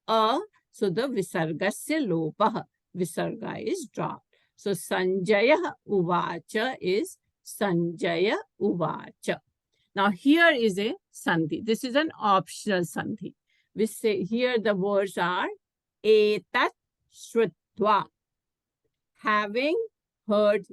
a. So the visarga se lopaha. Visarga is dropped. So Sanjaya uvacha is Sanjaya uvacha. Now here is a sandhi. This is an optional sandhi. We say here the words are etat shrutva. Having heard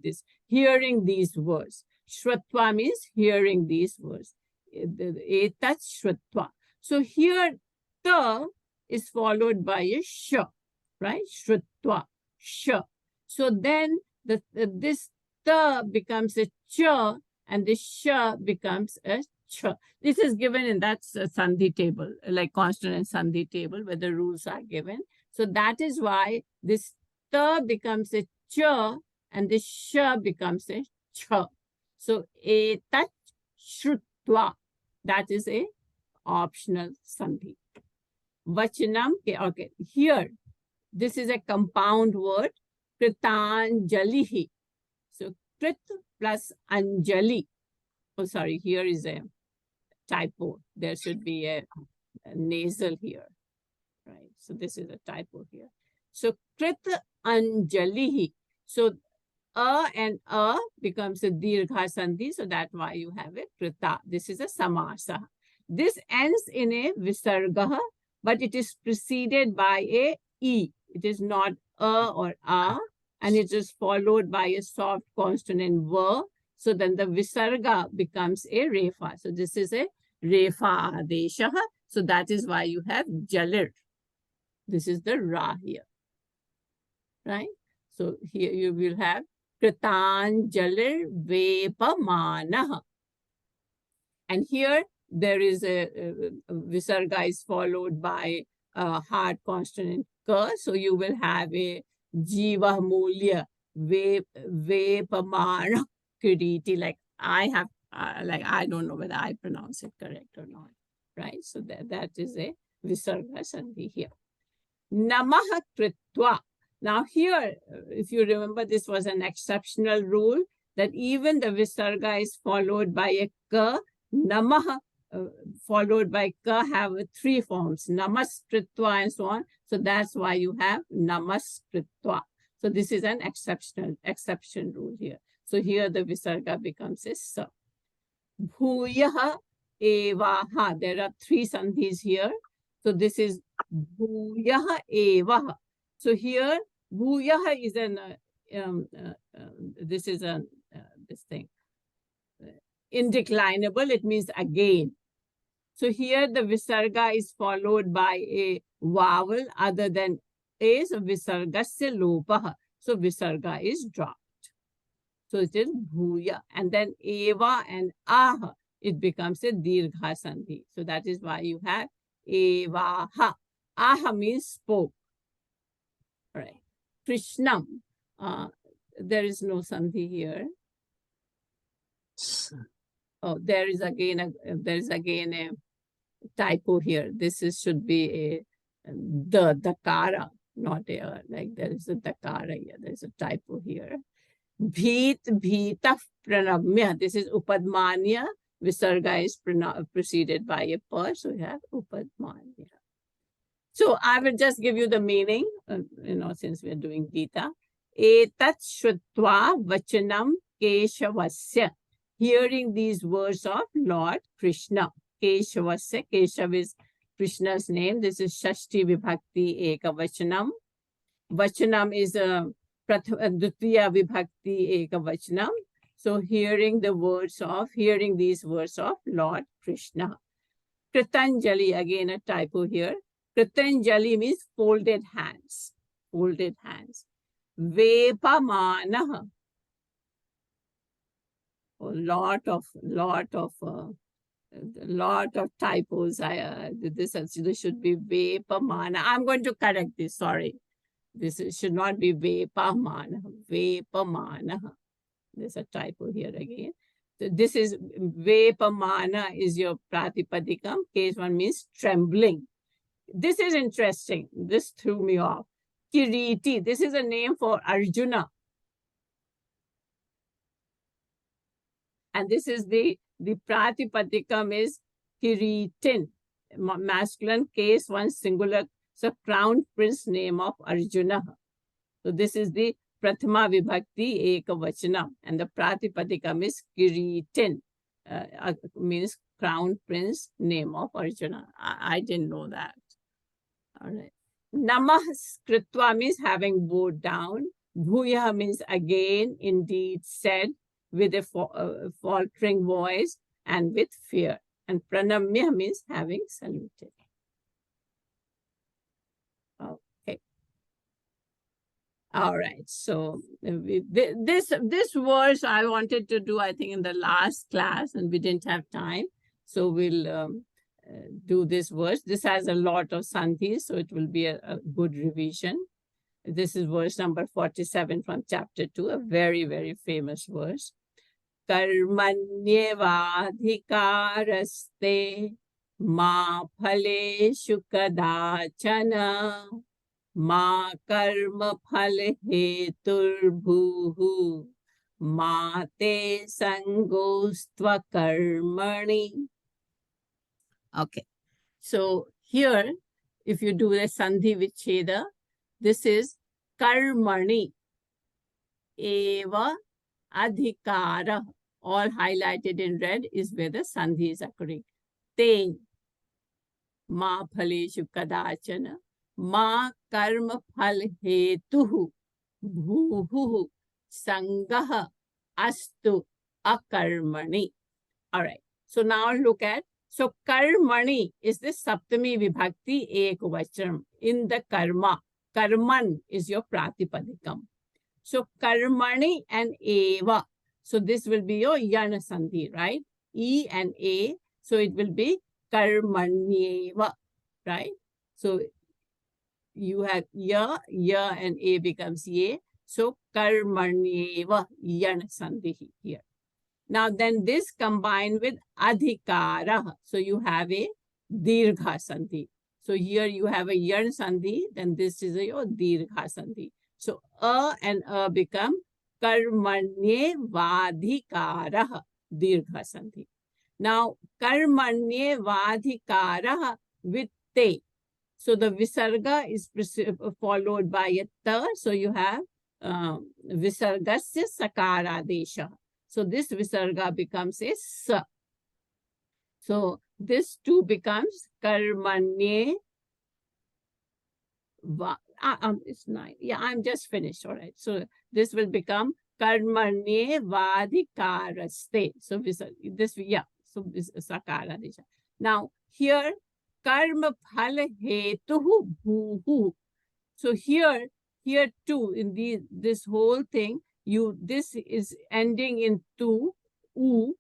this, hearing these words. Shrutva means hearing these words. Etat shrutva. So here ta is followed by a sh, right? Shrutva, sh. So then this ta becomes a cha, and this sh becomes a cha. This is given in that sandhi table, like consonant sandhi table, where the rules are given. So that is why this ta becomes a cha and this sh becomes a cha. So etat shrutva, that is a optional sandhi. Vachanam, okay, here, this is a compound word, kritanjalihi. So krit plus anjali. Oh, sorry, here is a typo. There should be a nasal here. Right, so this is a typo here. So krit anjalihi. So a and a becomes a dirgha sandhi, so that's why you have a krita. This is a samasa. This ends in a visarga, but it is preceded by a e. It is not a or a, and it is followed by a soft consonant v, So then the visarga becomes a refa. So this is a refa adesha. So that is why you have jalir. This is the ra here, right? So here you will have kritanjalir vepamana. And here there is a visarga is followed by a hard consonant ka. So you will have a jiva mulya vepamana kiriti. Like I have, I don't know whether I pronounce it correct or not, right? So that is a visarga sandhi here. Namaha kritva. Now here, if you remember, this was an exceptional rule that even the visarga is followed by a ka. Namaha followed by ka have three forms, namaskritva and so on. So that's why you have namaskritva. So this is an exception rule here. So here the visarga becomes a sa. Bhuyaha evaha. There are three sandhis here. So this is bhuyaha evaha. So here bhuyaha is an this is this thing indeclinable. It means again. So here the visarga is followed by a vowel other than a. So visargasya lopaha. So visarga is dropped. So it is bhuya. And then eva and aha, it becomes a dirgha sandhi. So that is why you have evaha. Aha means spoke. All right. Krishnam. There is no sandhi here. Oh, there is again a typo here. This should be a the dakara, not a like there is a dakara here. There is a typo here. Bheet bheetah pranamya. This is upadmanya. Visarga is preceded by a pa. So you have upadmanya. So I will just give you the meaning, since we're doing Gita. Etat shrutva vachanam keshavasya. Hearing these words of Lord Krishna. Keshavasya. Keshav is Krishna's name. This is Shashti Vibhakti Eka Vachanam. Vachanam is a Dutiya Vibhakti Eka Vachanam. So hearing these words of Lord Krishna. Kritanjali, again a typo here. Kritanjali means folded hands. Folded hands. Vepamana. A lot of typos. This should be vepamana. I'm going to correct this. Sorry, this should not be vepamana. Vepamana. There's a typo here again. So this is vepamana is your pratipadikam. Case one means trembling. This is interesting. This threw me off. Kiriti. This is a name for Arjuna. And this is the pratipadikam is Kiritin, masculine, case one singular. So crown prince name of Arjuna. So this is the Prathama Vibhakti Eka Vachanam. And the pratipadikam is Kiritin, means crown prince name of Arjuna. I didn't know that. All right. Namah Skritva means having bowed down. Bhuya means again, indeed, said, with a faltering voice and with fear. And pranamya means having saluted. Okay. All right. So this verse I wanted to do, I think, in the last class, and we didn't have time. So we'll do this verse. This has a lot of sandhis, so it will be a good revision. This is verse number 47 from chapter 2, a very, very famous verse. Karmanyevadhikaraste ma phaleshu kadachana ma karma phale heturbhuhu ma te sangostva karmani. Okay, so here, if you do the sandhi vicheda, this is karmani eva adhikara. All highlighted in red is where the sandhi is occurring. Te ma phaleshu kadachana ma karma phal hetuhu bhuhu sangaha astu akarmani. All right. So now look at, so karmani is the saptami vibhakti ekvachanam. In the karma, karman is your pratipadikam. So karmani and eva. So this will be your yana sandhi, right? E and a. So it will be karmanyeva, right? So you have ya and a becomes ye. So karmanyeva yana sandhi here. Now then this combined with adhikara. So you have a dirgha sandhi. So here you have a yan sandhi, then this is your dirgha sandhi. So a and a become karmanye vadhikara, dirgha sandhi. Now karmanye vadhikara with te. So the visarga is followed by a ta. So you have visargasya sakara desha. So this visarga becomes a sa. So this too becomes karmanye. It's 9. Yeah, I'm just finished. All right. So this will become karmanye vadhikaraste. So this, yeah. So this sakara desha. Now here karma phala hetuhu bhuhu. So here too in this whole thing, this is ending in tu, u,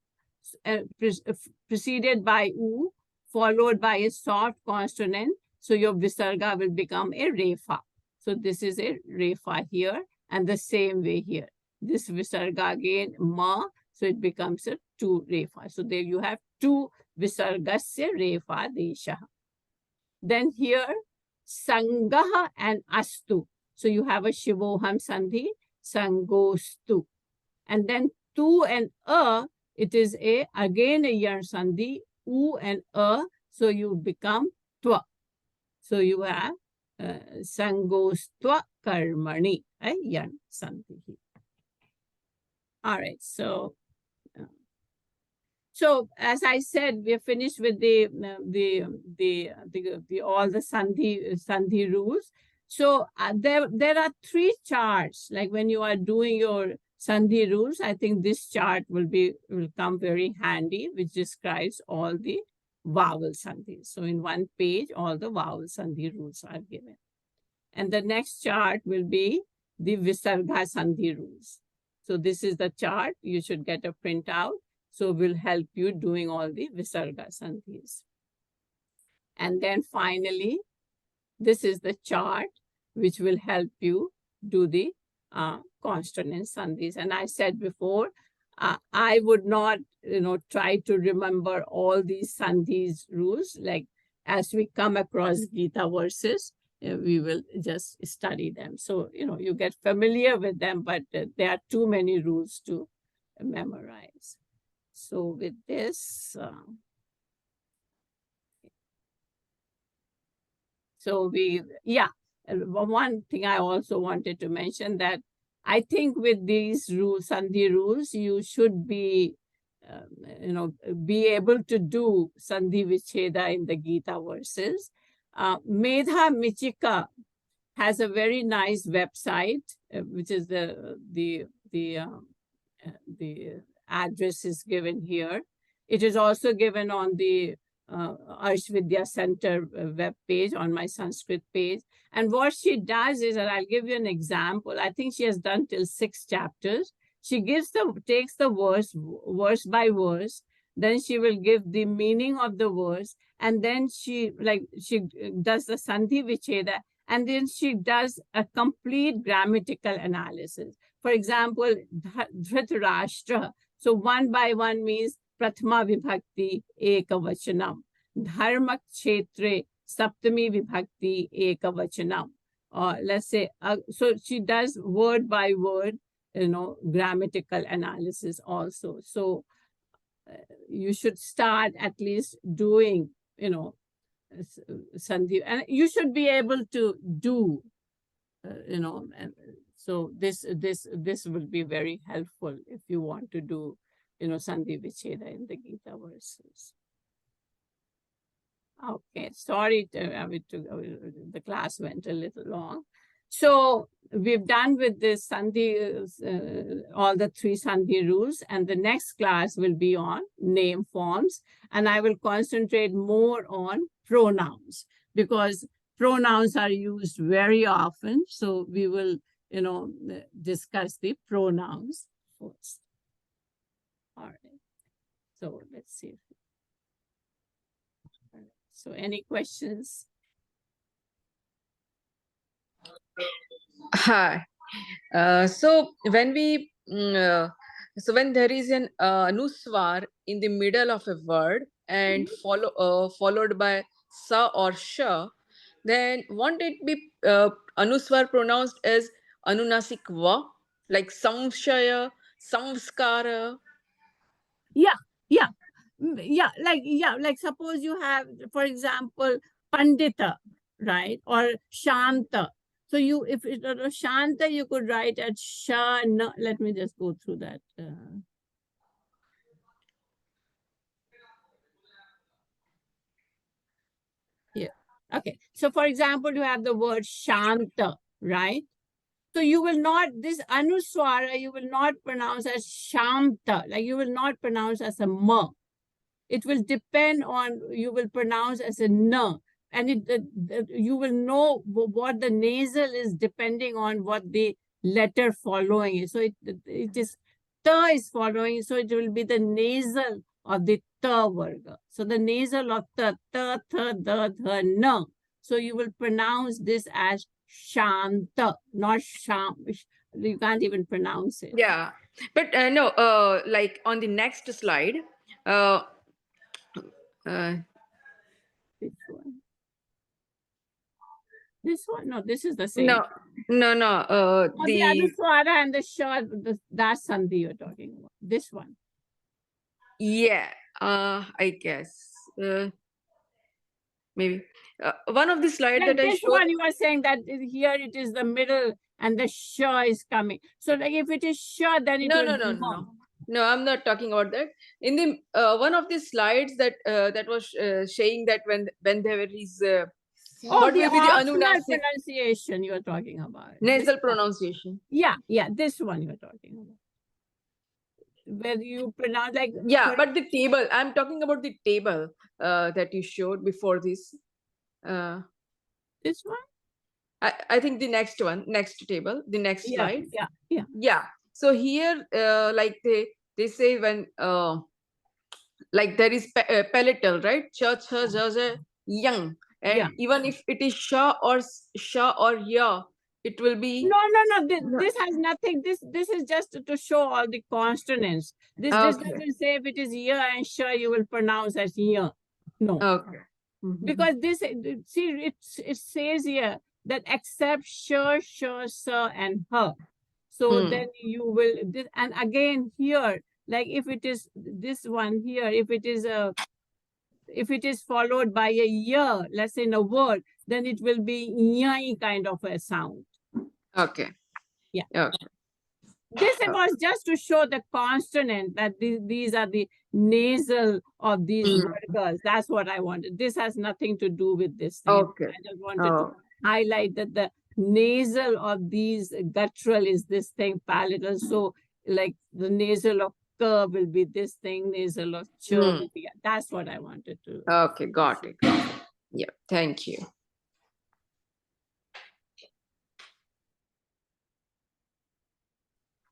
preceded by u, followed by a soft consonant. So your visarga will become a refa. So this is a refa here, and the same way here. This visarga again ma, so it becomes a tu refa. So there you have two visargasya refa desha. Then here sangaha and astu. So you have a shivoham sandhi, sangostu. And then tu and a, it is again a yan sandhi, u and a, so you become twa. So you have sangostwa karmani, yan sandhi. All right, so as I said, we are finished with all the sandhi rules. So there are 3 charts. Like when you are doing your sandhi rules, I think this chart will come very handy, which describes all the vowel sandhis. So in one page, all the vowel sandhi rules are given. And the next chart will be the visarga sandhi rules. So this is the chart. You should get a printout. So will help you doing all the visarga sandhis. And then finally, this is the chart which will help you do the consonant sandhis. And I said before, I would not, try to remember all these sandhis rules. Like as we come across Gita verses, we will just study them. So, you get familiar with them, but there are too many rules to memorize. So with this, one thing I also wanted to mention that I think with these rules, sandhi rules, you should be, be able to do sandhi vicheda in the Gita verses. Medha Michika has a very nice website, which is the address is given here. It is also given on the Arshvidya Center web page, on my Sanskrit page. And what she does is, and I'll give you an example. I think she has done till 6 chapters. She takes the verse by verse. Then she will give the meaning of the verse. And then she does the Sandhi Vicheda. And then she does a complete grammatical analysis. For example, Dhritarashtra. So one by one means Prathama Vibhakti Ekavachanam. Dharma Kshetre Saptami Vibhakti Ekavachanam. Or let's say, so she does word by word, grammatical analysis also. So you should start at least doing, Sandhi, and you should be able to do, and so this will be very helpful if you want to do, Sandhi Vicheda in the Gita verses. Okay, sorry, the class went a little long. So we've done with this Sandhi, all the 3 Sandhi rules, and the next class will be on name forms, and I will concentrate more on pronouns because pronouns are used very often. So we will, discuss the pronouns first. All right. So let's see. So any questions? Hi. So when there is an anuswar in the middle of a word and followed by sa or sha, then won't it be anuswar pronounced as anunasik va, like samshaya, samskara? Yeah. Like suppose you have, for example, Pandita, right? Or Shanta. So if it was Shanta, you could write at Shana. Let me just go through that. Yeah. Okay. So for example, you have the word Shanta, right? So you will not, this Anuswara, you will not pronounce as Shanta, like you will not pronounce as a ma. It will depend on, you will pronounce as a na. And you will know what the nasal is depending on what the letter following is. So it is ta is following, so it will be the nasal of the ta varga. So the nasal of ta, tha, da, dha, na. So you will pronounce this as shanta, not sham. You can't even pronounce it. Yeah, but no, like on the next slide, Which one? This one? No, this is the same. no, The Anuswara and the Sha, that's Sandhi you're talking about. This one. Yeah, I guess maybe one of the slides Like that I this showed. one, you are saying that here it is the middle and the Sha is coming. So like if it is Sha, then it will be no. No, I'm not talking about that. In the one of the slides that that was saying that when there is what the will be the optional anunasik pronunciation you're talking about. nasal pronunciation. Yeah, this one you're talking about. Where you pronounce like But the table, I'm talking about the table that you showed before this. This one? I think the next table, the next slide. Yeah. So here, like they say when like there is palatal, right? Cha, cha, ja, ja, young, and even if it is sha or ya, it will be no. This has nothing. This is just to show all the consonants. This doesn't say if it is ya and sha you will pronounce as ya. No. Okay. Because this, see, it says here that except sha, sa, and her. So then you will, and again here, like if it is this one here, if it is followed by a ya, let's say in a word, then it will be yai kind of a sound. Okay. Yeah. Okay. This was just to show the consonant that these are the nasal of these words. That's what I wanted. This has nothing to do with this thing. Okay. I just wanted to highlight that the nasal of these guttural is this thing, palatal. So like the nasal of ka will be this thing, nasal of cha will be. That's what I wanted to. Okay, got it. Yeah, thank you.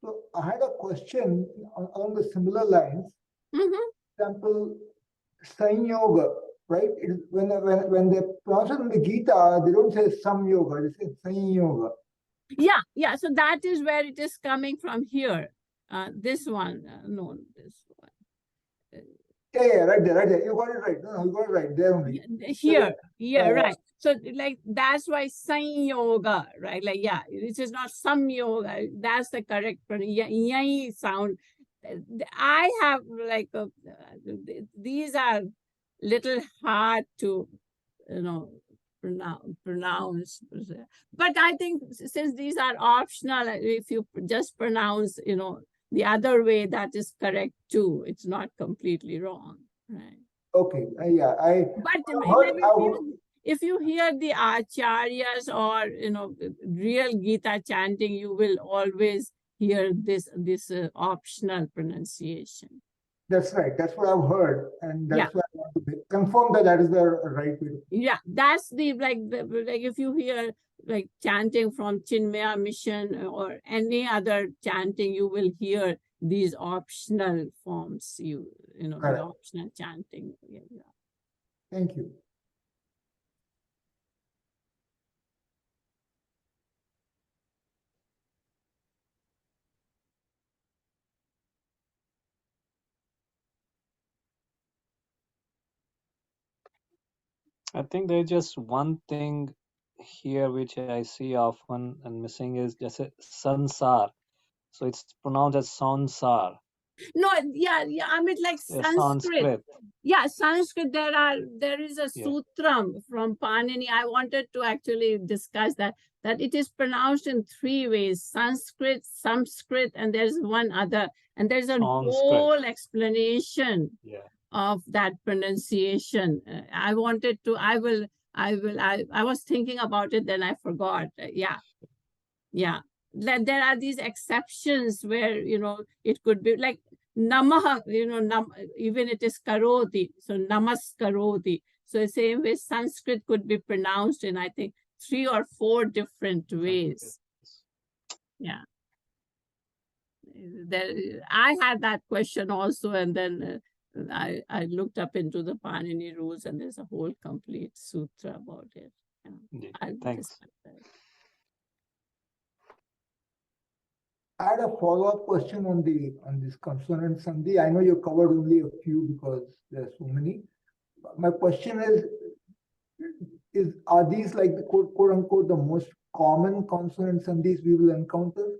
So I had a question along the similar lines. For example, Sanyoga, right? It is when they pronounce it in the Gita, they don't say Samyoga, they say Sanyoga. Yeah. So that is where it is coming from here. This one, no, this one. Yeah, right there. You got it right. No, you got it right. There only. Here, right. So like that's why Sanyoga, right? Like it is not Samyoga. That's the correct yai sound. I have like these are little hard to pronounce. But I think since these are optional, if you just pronounce the other way, that is correct too. It's not completely wrong, right? Okay, if you hear the acharyas or, real Gita chanting, you will always hear this optional pronunciation. That's right. That's what I've heard. And that's why I want to confirm that that is the right way. Yeah, that's like if you hear like chanting from Chinmaya Mission or any other chanting, you will hear these optional forms, the optional chanting. Yeah. Thank you. I think there's just one thing here which I see often and missing is just a sansar. So it's pronounced as sansar. No, yeah, I mean like Sanskrit. Yeah, Sanskrit, there is a sutram from Panini. I wanted to actually discuss that it is pronounced in 3 ways: Sanskrit, Samskrit, and there's one other. And there's a whole explanation of that pronunciation. I was thinking about it, then I forgot. Yeah. There are these exceptions where, it could be like Namah, even it is Karoti, so Namaskaroti. So the same way Sanskrit could be pronounced in, I think, 3 or 4 different ways. Yeah. I had that question also, and then I looked up into the Panini rules, and there's a whole complete sutra about it. Thanks. I had a follow-up question on this consonant Sandhi. I know you covered only a few because there are so many. My question is are these like the quote unquote the most common consonant Sandhis we will encounter?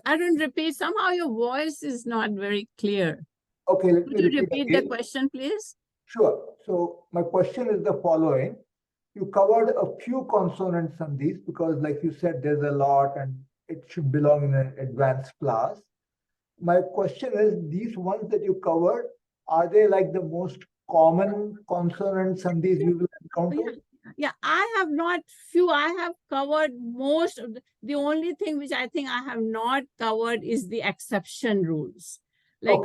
Arun, repeat. Somehow your voice is not very clear. Okay, let me repeat the question, please. Sure. So my question is the following. You covered a few consonant Sandhis because, like you said, there's a lot and it should belong in an advanced class. My question is, these ones that you covered, are they like the most common consonant Sandhis we will encounter? Yeah, I have not few. I have covered most of the only thing which I think I have not covered is the exception rules. Like,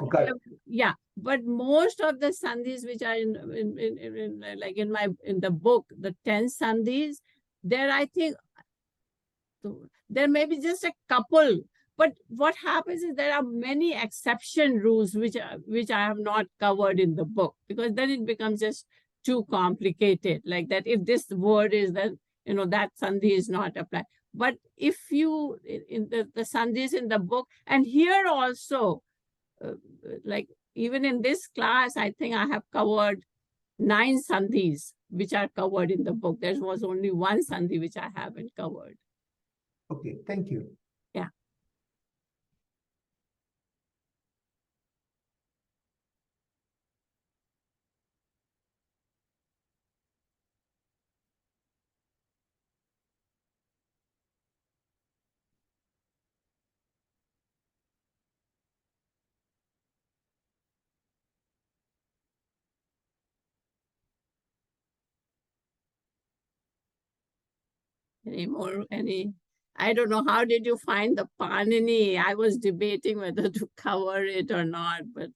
yeah, but most of the Sandhis which are in the book, the 10 Sandhis, there I think there may be just a couple. But what happens is there are many exception rules which I have not covered in the book, because then it becomes just too complicated. Like that, if this word is that, that Sandhi is not applied. But if you, in the Sandhis in the book, and here also, like even in this class, I think I have covered 9 Sandhis which are covered in the book. There was only 1 Sandhi which I haven't covered. Okay, thank you. Yeah. I don't know, how did you find the Panini? I was debating whether to cover it or not, but...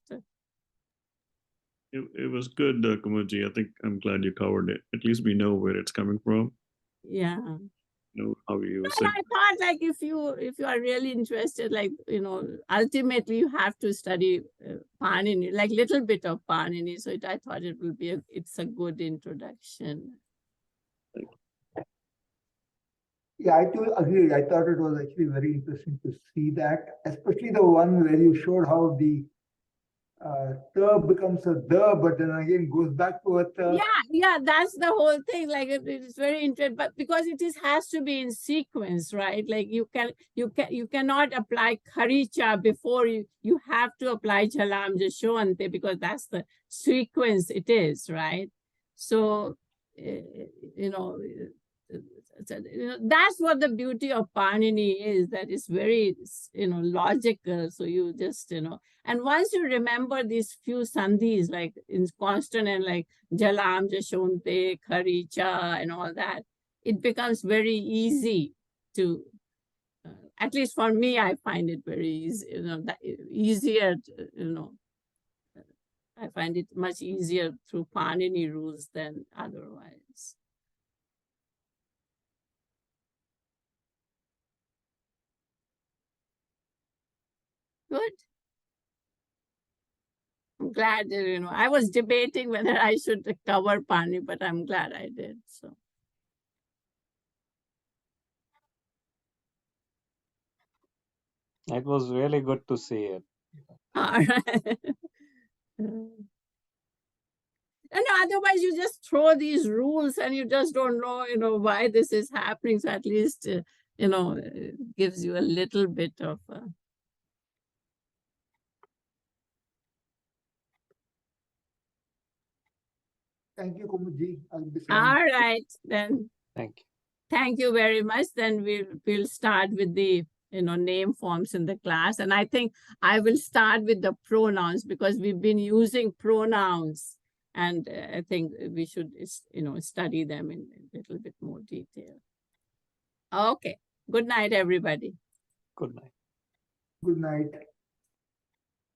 It was good, Kumarji. I think I'm glad you covered it. At least we know where it's coming from. Yeah. Know how you said. I thought, like, if you are really interested, like, ultimately you have to study Panini, like little bit of Panini. So I thought it will be it's a good introduction. Yeah, I too agree. I thought it was actually very interesting to see that, especially the one where you showed how the the becomes a the, but then again goes back to a the. Yeah, that's the whole thing. Like it is very interesting, but because it has to be in sequence, right? Like you cannot apply Kharicha before you have to apply Chalam Jashwante, because that's the sequence it is, right? So that's what the beauty of Panini is, that it's very, logical. So you just, and once you remember these few sandhis, like in consonant, like jalam, jashonte, khari, cha, and all that, it becomes very easy to, at least for me, I find it very easy, easier, I find it much easier through Panini rules than otherwise. Good. I'm glad, I was debating whether I should cover Pani, but I'm glad I did. So. It was really good to see it. All right. And otherwise, you just throw these rules and you just don't know, why this is happening. So at least, it gives you a little bit of. Thank you, Kumudji. All right, then. Thank you. Thank you very much. Then we'll start with the name forms in the class, and I think I will start with the pronouns because we've been using pronouns, and I think we should study them in a little bit more detail. Okay. Good night, everybody. Good night. Good night.